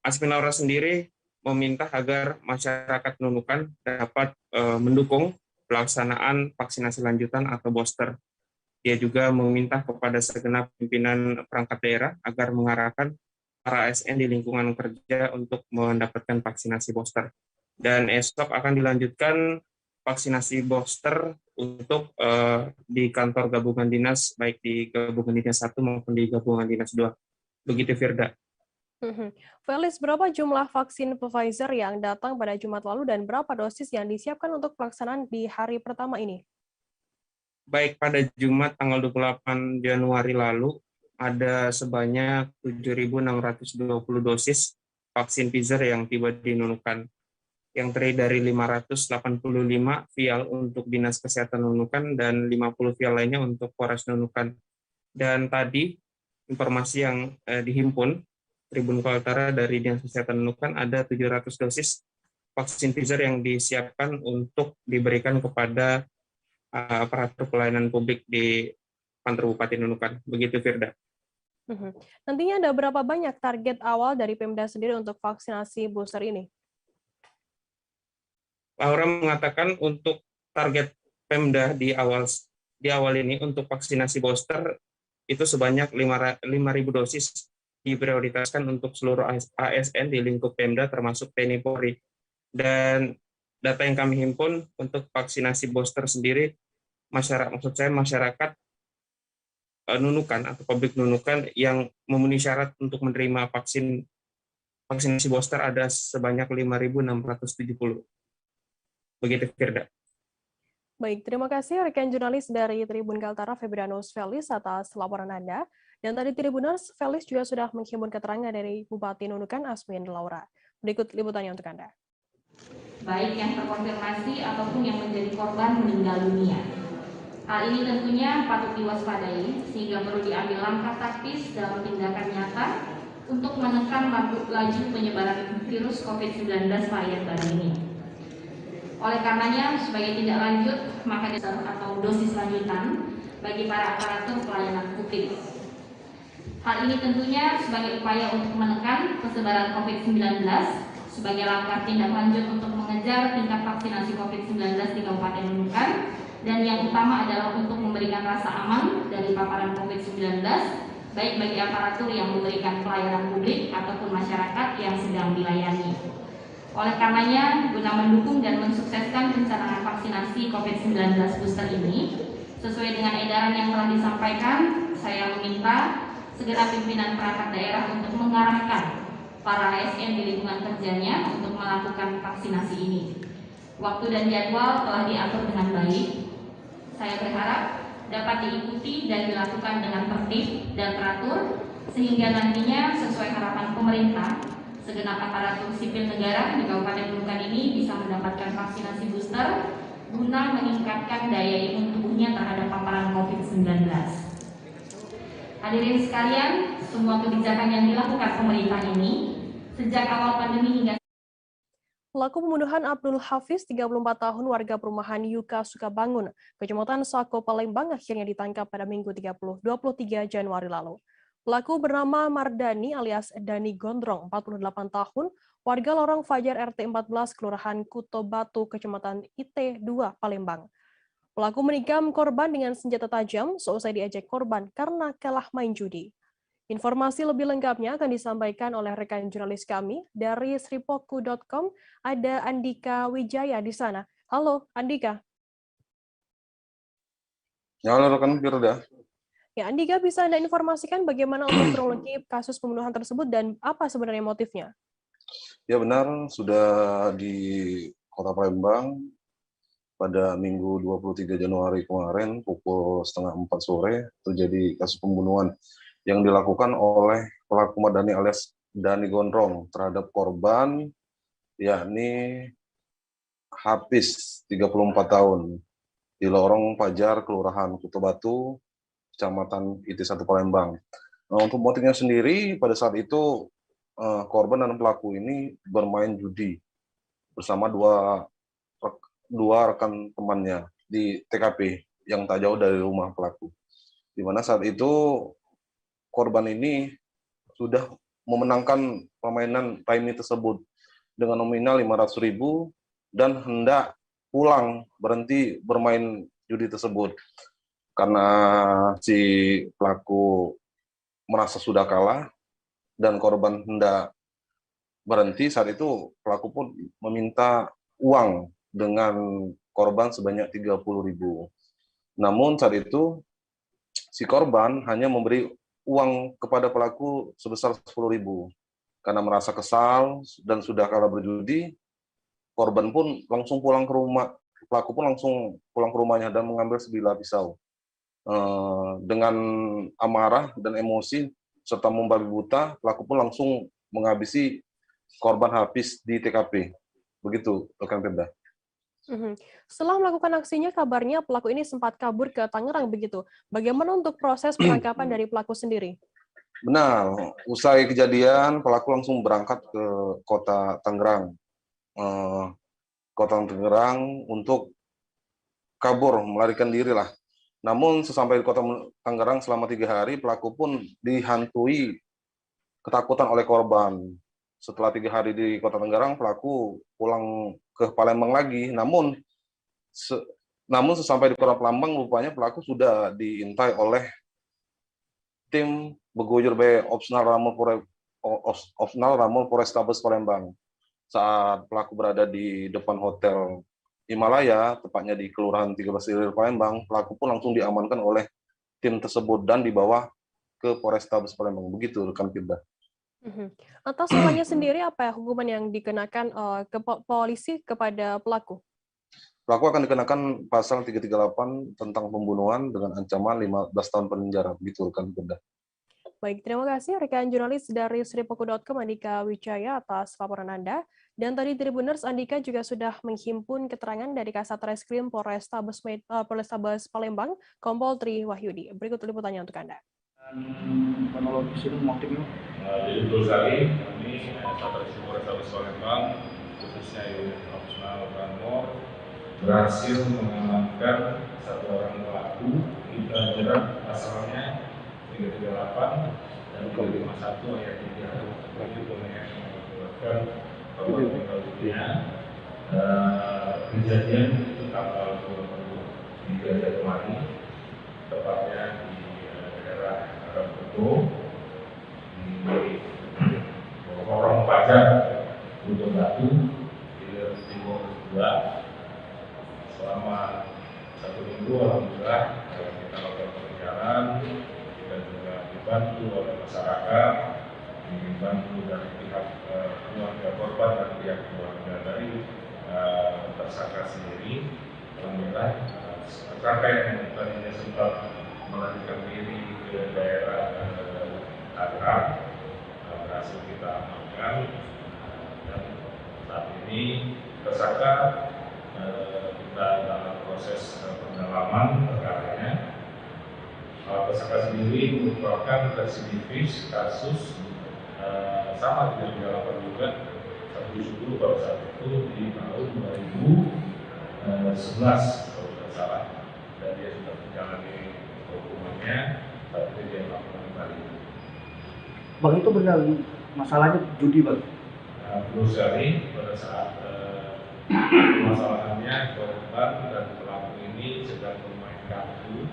Asmin Laura sendiri meminta agar masyarakat Nunukan dapat mendukung pelaksanaan vaksinasi lanjutan atau booster. Dia juga meminta kepada segenap pimpinan perangkat daerah agar mengarahkan para ASN di lingkungan kerja untuk mendapatkan vaksinasi booster. Dan esok akan dilanjutkan vaksinasi booster untuk di kantor gabungan dinas, baik di gabungan dinas 1 maupun di gabungan dinas 2. Begitu, Firda. Felis, berapa jumlah vaksin Pfizer yang datang pada Jumat lalu dan berapa dosis yang disiapkan untuk pelaksanaan di hari pertama ini? Baik, pada Jumat tanggal 28 Januari lalu, ada sebanyak 7.620 dosis vaksin Pfizer yang tiba di Nunukan, yang terdiri dari 585 vial untuk Dinas Kesehatan Nunukan dan 50 vial lainnya untuk Polres Nunukan. Dan tadi, informasi yang dihimpun Tribun Kaltara dari Dinas Kesehatan Nunukan, ada 700 dosis vaksin Pfizer yang disiapkan untuk diberikan kepada aparatur pelayanan publik di kantor Bupati Nunukan. Begitu, Firda. Nantinya ada berapa banyak target awal dari Pemda sendiri untuk vaksinasi booster ini? Laura mengatakan untuk target Pemda di awal ini untuk vaksinasi booster itu sebanyak 5.000 dosis diprioritaskan untuk seluruh ASN di lingkup Pemda termasuk TNI Polri. Dan data yang kami himpun untuk vaksinasi booster sendiri, masyarakat Nunukan atau publik Nunukan yang memenuhi syarat untuk menerima vaksinasi booster ada sebanyak 5.670. Begitu, Firda. Baik, terima kasih rekan jurnalis dari Tribun Kaltara Febrianus Felis atas laporan Anda. Dan tadi Tribuners, Felis juga sudah menghimpun keterangan dari Bupati Nunukan Asmin Laura. Berikut liputannya untuk Anda. Baik yang terkonfirmasi ataupun yang menjadi korban meninggal dunia. Hal ini tentunya patut diwaspadai sehingga perlu diambil langkah taktis dalam tindakan nyata untuk menekan laju penyebaran virus COVID-19 varian baru ini. Oleh karenanya, sebagai tindak lanjut, maka atau dosis lanjutan bagi para aparatur pelayanan publik. Hal ini tentunya sebagai upaya untuk menekan persebaran COVID-19 sebagai langkah tindak lanjut untuk mengejar tingkat vaksinasi COVID-19 di Kabupaten Nunukan, dan yang utama adalah untuk memberikan rasa aman dari paparan COVID-19 baik bagi aparatur yang memberikan pelayanan publik ataupun masyarakat yang sedang dilayani. Oleh karenanya, guna mendukung dan mensukseskan pencapaian vaksinasi COVID-19 booster ini, sesuai dengan edaran yang telah disampaikan, saya meminta segera pimpinan perangkat daerah untuk mengarahkan para ASN di lingkungan kerjanya untuk melakukan vaksinasi ini. Waktu dan jadwal telah diatur dengan baik. Saya berharap dapat diikuti dan dilakukan dengan tertib dan teratur, sehingga nantinya sesuai harapan pemerintah, segenap aparatur sipil negara di Kabupaten Nunukan ini bisa mendapatkan vaksinasi booster guna meningkatkan daya imun tubuhnya terhadap paparan COVID-19. Hadirin sekalian, semua kebijakan yang dilakukan pemerintah ini sejak awal pandemi hingga Pelaku pembunuhan Abdul Hafiz, 34 tahun, warga perumahan Yuka Sukabangun, Kecamatan Sako, Palembang, akhirnya ditangkap pada Minggu 23 Januari lalu. Pelaku bernama Mardani alias Dani Gondrong, 48 tahun, warga lorong Fajar RT 14, Kelurahan Kuto Batu, Kecamatan IT 2, Palembang. Pelaku menikam korban dengan senjata tajam seusai diejek korban karena kalah main judi. Informasi lebih lengkapnya akan disampaikan oleh rekan jurnalis kami dari sripoku.com, ada Andika Wijaya di sana. Halo, Andika. Ya, halo rekan Firda. Ya, Andika, bisa Anda informasikan bagaimana untuk kronologi kasus pembunuhan tersebut dan apa sebenarnya motifnya? Ya benar, sudah di Kota Palembang pada Minggu 23 Januari kemarin pukul 3:30 sore terjadi kasus pembunuhan yang dilakukan oleh pelaku Mardani alias Dani Gondrong terhadap korban yakni Hafiz 34 tahun di lorong Fajar Kelurahan Kuto Batu, Kecamatan IT 1 Palembang. Nah, untuk motifnya sendiri pada saat itu korban dan pelaku ini bermain judi bersama dua rekan temannya di TKP yang tak jauh dari rumah pelaku. Di mana saat itu korban ini sudah memenangkan permainan premi tersebut dengan nominal 500.000 dan hendak pulang berhenti bermain judi tersebut. Karena si pelaku merasa sudah kalah dan korban hendak berhenti, saat itu pelaku pun meminta uang dengan korban sebanyak 30.000. Namun saat itu si korban hanya memberi uang kepada pelaku sebesar 10.000. Karena merasa kesal dan sudah kalah berjudi, korban pun langsung pulang ke rumah. Pelaku pun langsung pulang ke rumahnya dan mengambil sebilah pisau. Dengan amarah dan emosi serta membabi buta, pelaku pun langsung menghabisi korban Hafiz di TKP. Begitu, rekan Firda. Setelah melakukan aksinya, kabarnya pelaku ini sempat kabur ke Tangerang begitu. Bagaimana untuk proses penangkapan dari pelaku sendiri? Benar, usai kejadian pelaku langsung berangkat ke kota Tangerang. Kota Tangerang untuk kabur, melarikan diri lah. Namun sesampai di kota Tangerang selama 3 hari, pelaku pun dihantui ketakutan oleh korban. Setelah 3 hari di kota Tangerang, pelaku pulang ke Palembang lagi. Namun sesampai di kota Palembang, rupanya pelaku sudah diintai oleh tim Beguyur B Opsional Ramon Polrestabes Palembang. Saat pelaku berada di depan hotel Himalaya, tepatnya di Kelurahan 13 Ilir Palembang, pelaku pun langsung diamankan oleh tim tersebut dan dibawa ke Polrestabes Palembang. Begitu, rekan Firda. Atas salahnya sendiri, apa hukuman yang dikenakan ke polisi kepada pelaku? Pelaku akan dikenakan pasal 338 tentang pembunuhan dengan ancaman 15 tahun penjara. Begitu, rekan Firda. Baik, terima kasih rekan jurnalis dari sripoku.com, Andika Wijaya, atas laporan Anda. Dan tadi Tribuners, Andika juga sudah menghimpun keterangan dari Kasat Reskrim Polrestabes Palembang, Kompol Tri Wahyudi. Berikut liputannya untuk Anda. Kronologis ini motifnya? Jadi betul sekali, kami Satreskrim Polrestabes Palembang, khususnya unit opsional Ramor, berhasil mengamankan 1 orang pelaku. Kita jerat pasalnya 338 dan 251 ayat 3 bagi yang mengakibatkan korban meninggal dunia. Kejadian itu tanggal 23 Januari, tepatnya di daerah Kuto, di lorong Fajar Kuto Batu, Ilir Timur 2. Selama 1 minggu, alhamdulillah kita lakukan pengejaran, kita juga dibantu oleh masyarakat, dibantu dari pihak keluarga korban dan pihak keluarga dari tersangka sendiri. Alhamdulillah, tersangka yang tadinya sempat melarikan diri ke daerah Tangerang berhasil kita amankan, dan saat ini tersangka kita dalam proses pendalaman perkaranya. Alat tersangka sendiri merupakan residivis kasus sama dengan dilakukan juga 110 pada saat itu di tahun 2011 kalau tidak salah, dan dia sudah menjalani hukumannya, tapi dia melakukan kembali. Bang, itu benar masalahnya judi, Bang? Betul sekali, pada saat masalahnya korban dan pelaku ini sedang bermain kartu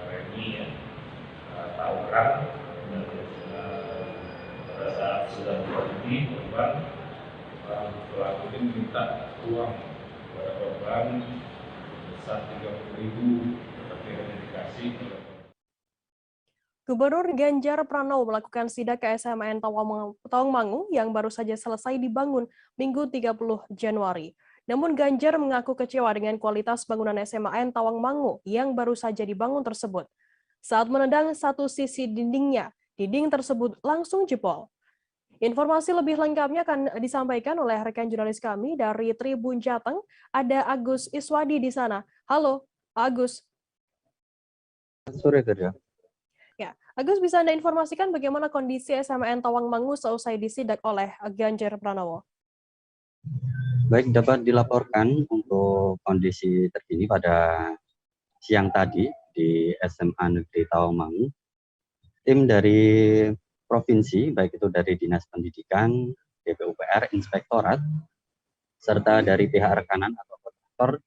remi ya, tawuran. Pada saat sudah berhenti korban, pelaku ini minta uang kepada korban sebesar 30.000, tetapi hanya dikasih. Gubernur Ganjar Pranowo melakukan sidak ke SMAN Tawangmangu yang baru saja selesai dibangun Minggu 30 Januari. Namun Ganjar mengaku kecewa dengan kualitas bangunan SMAN Tawangmangu yang baru saja dibangun tersebut. Saat menendang satu sisi dindingnya, dinding tersebut langsung jebol. Informasi lebih lengkapnya akan disampaikan oleh rekan jurnalis kami dari Tribun Jateng. Ada Agus Iswadi di sana. Halo, Agus. Sore, Kerja. Ya, Agus, bisa Anda informasikan bagaimana kondisi SMAN Tawangmangu seusai disidak oleh Ganjar Pranowo? Baik, dapat dilaporkan untuk kondisi terkini pada siang tadi di SMA Negeri Tawangmangu. Tim dari provinsi, baik itu dari Dinas Pendidikan, DPUPR, Inspektorat, serta dari pihak rekanan atau koordinator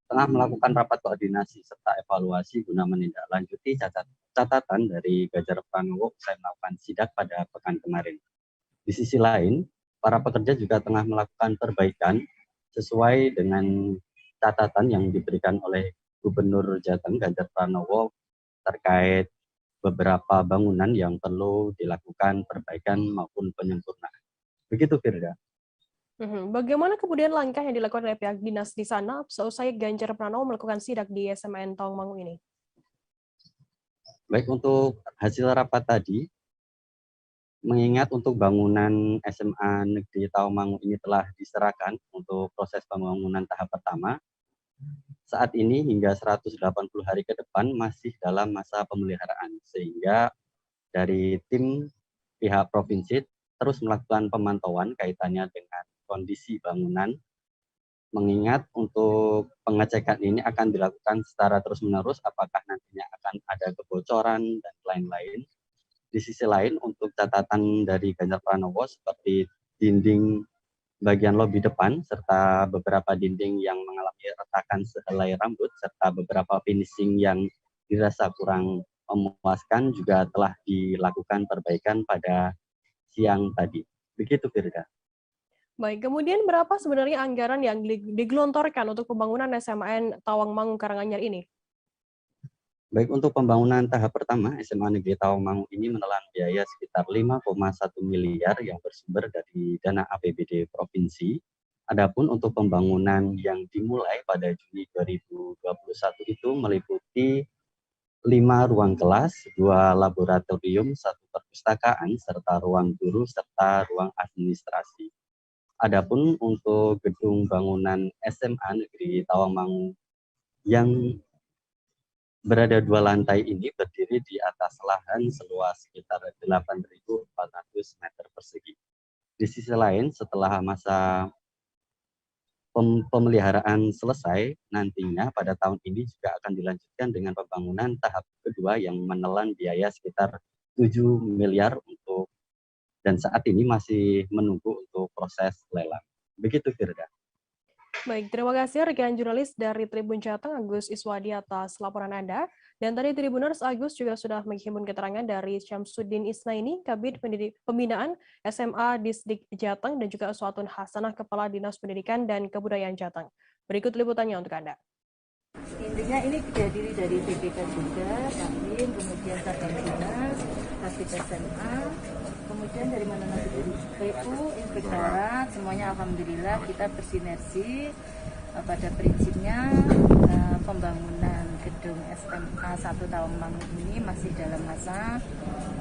tengah melakukan rapat koordinasi serta evaluasi guna menindaklanjuti catatan dari Ganjar Pranowo usai melakukan sidak pada pekan kemarin. Di sisi lain, para pekerja juga tengah melakukan perbaikan sesuai dengan catatan yang diberikan oleh Gubernur Jateng Ganjar Pranowo terkait beberapa bangunan yang perlu dilakukan perbaikan maupun penyempurnaan. Begitu, Firda. Bagaimana kemudian langkah yang dilakukan oleh pihak dinas di sana seusai Ganjar Pranowo melakukan sidak di SMAN Tawangmangu ini? Baik, untuk hasil rapat tadi, mengingat untuk bangunan SMA Negeri Tawangmangu ini telah diserahkan untuk proses pembangunan tahap pertama, saat ini hingga 180 hari ke depan masih dalam masa pemeliharaan, sehingga dari tim pihak provinsi terus melakukan pemantauan kaitannya dengan kondisi bangunan, mengingat untuk pengecekan ini akan dilakukan secara terus-menerus apakah nantinya akan ada kebocoran dan lain-lain. Di sisi lain, untuk catatan dari Ganjar Pranowo seperti dinding bagian lobi depan, serta beberapa dinding yang mengalami retakan sehelai rambut, serta beberapa finishing yang dirasa kurang memuaskan juga telah dilakukan perbaikan pada siang tadi. Begitu, Firda. Baik, kemudian berapa sebenarnya anggaran yang digelontorkan untuk pembangunan SMAN Tawangmangu Karanganyar ini? Baik, untuk pembangunan tahap pertama, SMA Negeri Tawangmangu ini menelan biaya sekitar 5,1 miliar yang bersumber dari dana APBD Provinsi. Adapun untuk pembangunan yang dimulai pada Juni 2021 itu meliputi 5 ruang kelas, 2 laboratorium, 1 perpustakaan, serta ruang guru, serta ruang administrasi. Adapun untuk gedung bangunan SMA Negeri Tawangmangu yang berada 2 lantai ini berdiri di atas lahan seluas sekitar 8.400 meter persegi. Di sisi lain, setelah masa pemeliharaan selesai, nantinya pada tahun ini juga akan dilanjutkan dengan pembangunan tahap kedua yang menelan biaya sekitar 7 miliar untuk, dan saat ini masih menunggu untuk proses lelang. Begitu, Firda. Baik, terima kasih rekan jurnalis dari Tribun Jateng Agus Iswadi atas laporan Anda. Dan tadi Tribuners, Agus juga sudah menghimpun keterangan dari Syamsuddin Isnaini, Kabid Pembinaan SMA Disdik Jateng, dan juga Uswatun Hasanah, Kepala Dinas Pendidikan dan Kebudayaan Jateng. Berikut liputannya untuk Anda. Intinya ini terdiri dari TPK juga, Kabin, kemudian Sabang Dinas, Kabit SMA, kemudian dari mana lagi, PU, Inspektorat, semuanya alhamdulillah kita bersinergi. Pada prinsipnya pembangunan gedung SMA 1 Tawangmangu ini masih dalam masa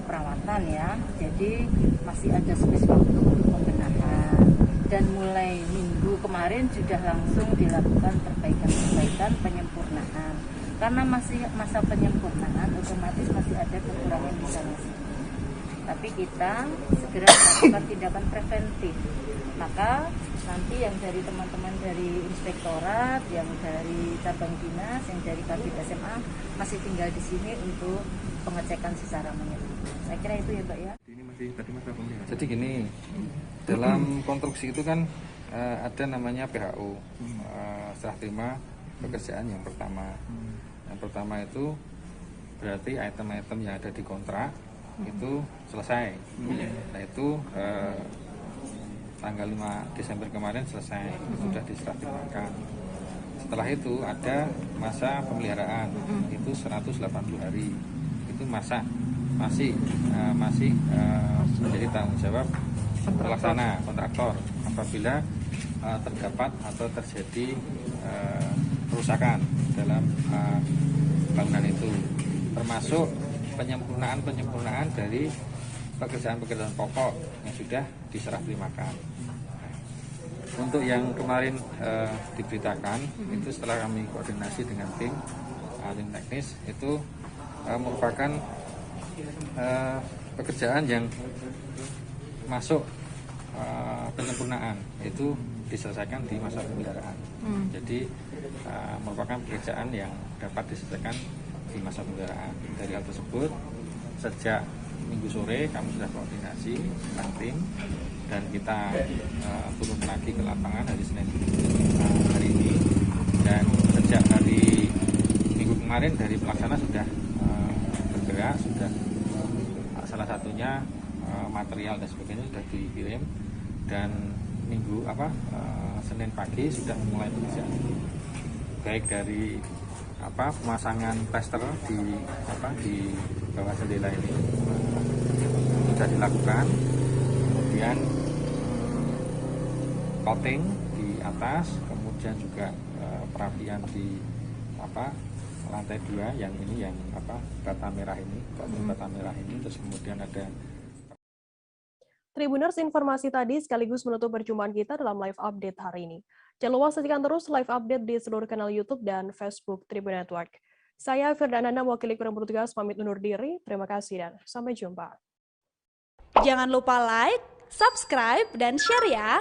perawatan ya, jadi masih ada space waktu untuk pembenahan. Dan mulai minggu kemarin sudah langsung dilakukan perbaikan penyempurnaan. Karena masih masa penyempurnaan, otomatis masih ada kekurangan di sana. Tapi kita segera melakukan tindakan preventif. Maka nanti yang dari teman-teman dari inspektorat, yang dari cabang dinas, yang dari Kabid SMA masih tinggal di sini untuk pengecekan secara menyeluruh. Saya kira itu ya Mbak ya. Ini masih tadi masalah pemeliharaan. Jadi gini, dalam konstruksi itu kan ada namanya PHU, serah terima pekerjaan yang pertama. Yang pertama itu berarti item-item yang ada di kontrak itu selesai. Nah itu tanggal 5 Desember kemarin selesai, sudah diserah terimakan. Setelah itu ada masa pemeliharaan, itu 180 hari. Itu masih menjadi tanggung jawab pelaksana kontraktor apabila terdapat atau terjadi kerusakan dalam bangunan itu, termasuk penyempurnaan dari pekerjaan-pekerjaan pokok yang sudah diserah terimakan. Untuk yang kemarin diberitakan itu setelah kami koordinasi dengan tim teknis itu merupakan pekerjaan yang masuk penyempurnaan, itu diselesaikan di masa pemeliharaan. Jadi merupakan pekerjaan yang dapat diselesaikan di masa pemeliharaan. Dari hal tersebut, sejak Minggu sore kami sudah koordinasi dengan tim dan kita turun lagi ke lapangan hari Senin hari ini, dan sejak hari Minggu kemarin dari pelaksana sudah bergerak, sudah salah satunya material dan sebagainya sudah dikirim, dan Senin pagi sudah mulai pekerjaan baik dari pemasangan plaster di bawah jendela ini sudah dilakukan, kemudian coating di atas, kemudian juga perapian di lantai 2 yang ini yang bata merah ini, bata merah ini, terus kemudian ada. Tribuners, informasi tadi sekaligus menutup perjumpaan kita dalam live update hari ini. Jangan lupa saksikan terus live update di seluruh kanal YouTube dan Facebook Tribun Network. Saya Firdananda, mewakili kurang bertugas, pamit undur diri. Terima kasih dan sampai jumpa. Jangan lupa like, subscribe, dan share ya!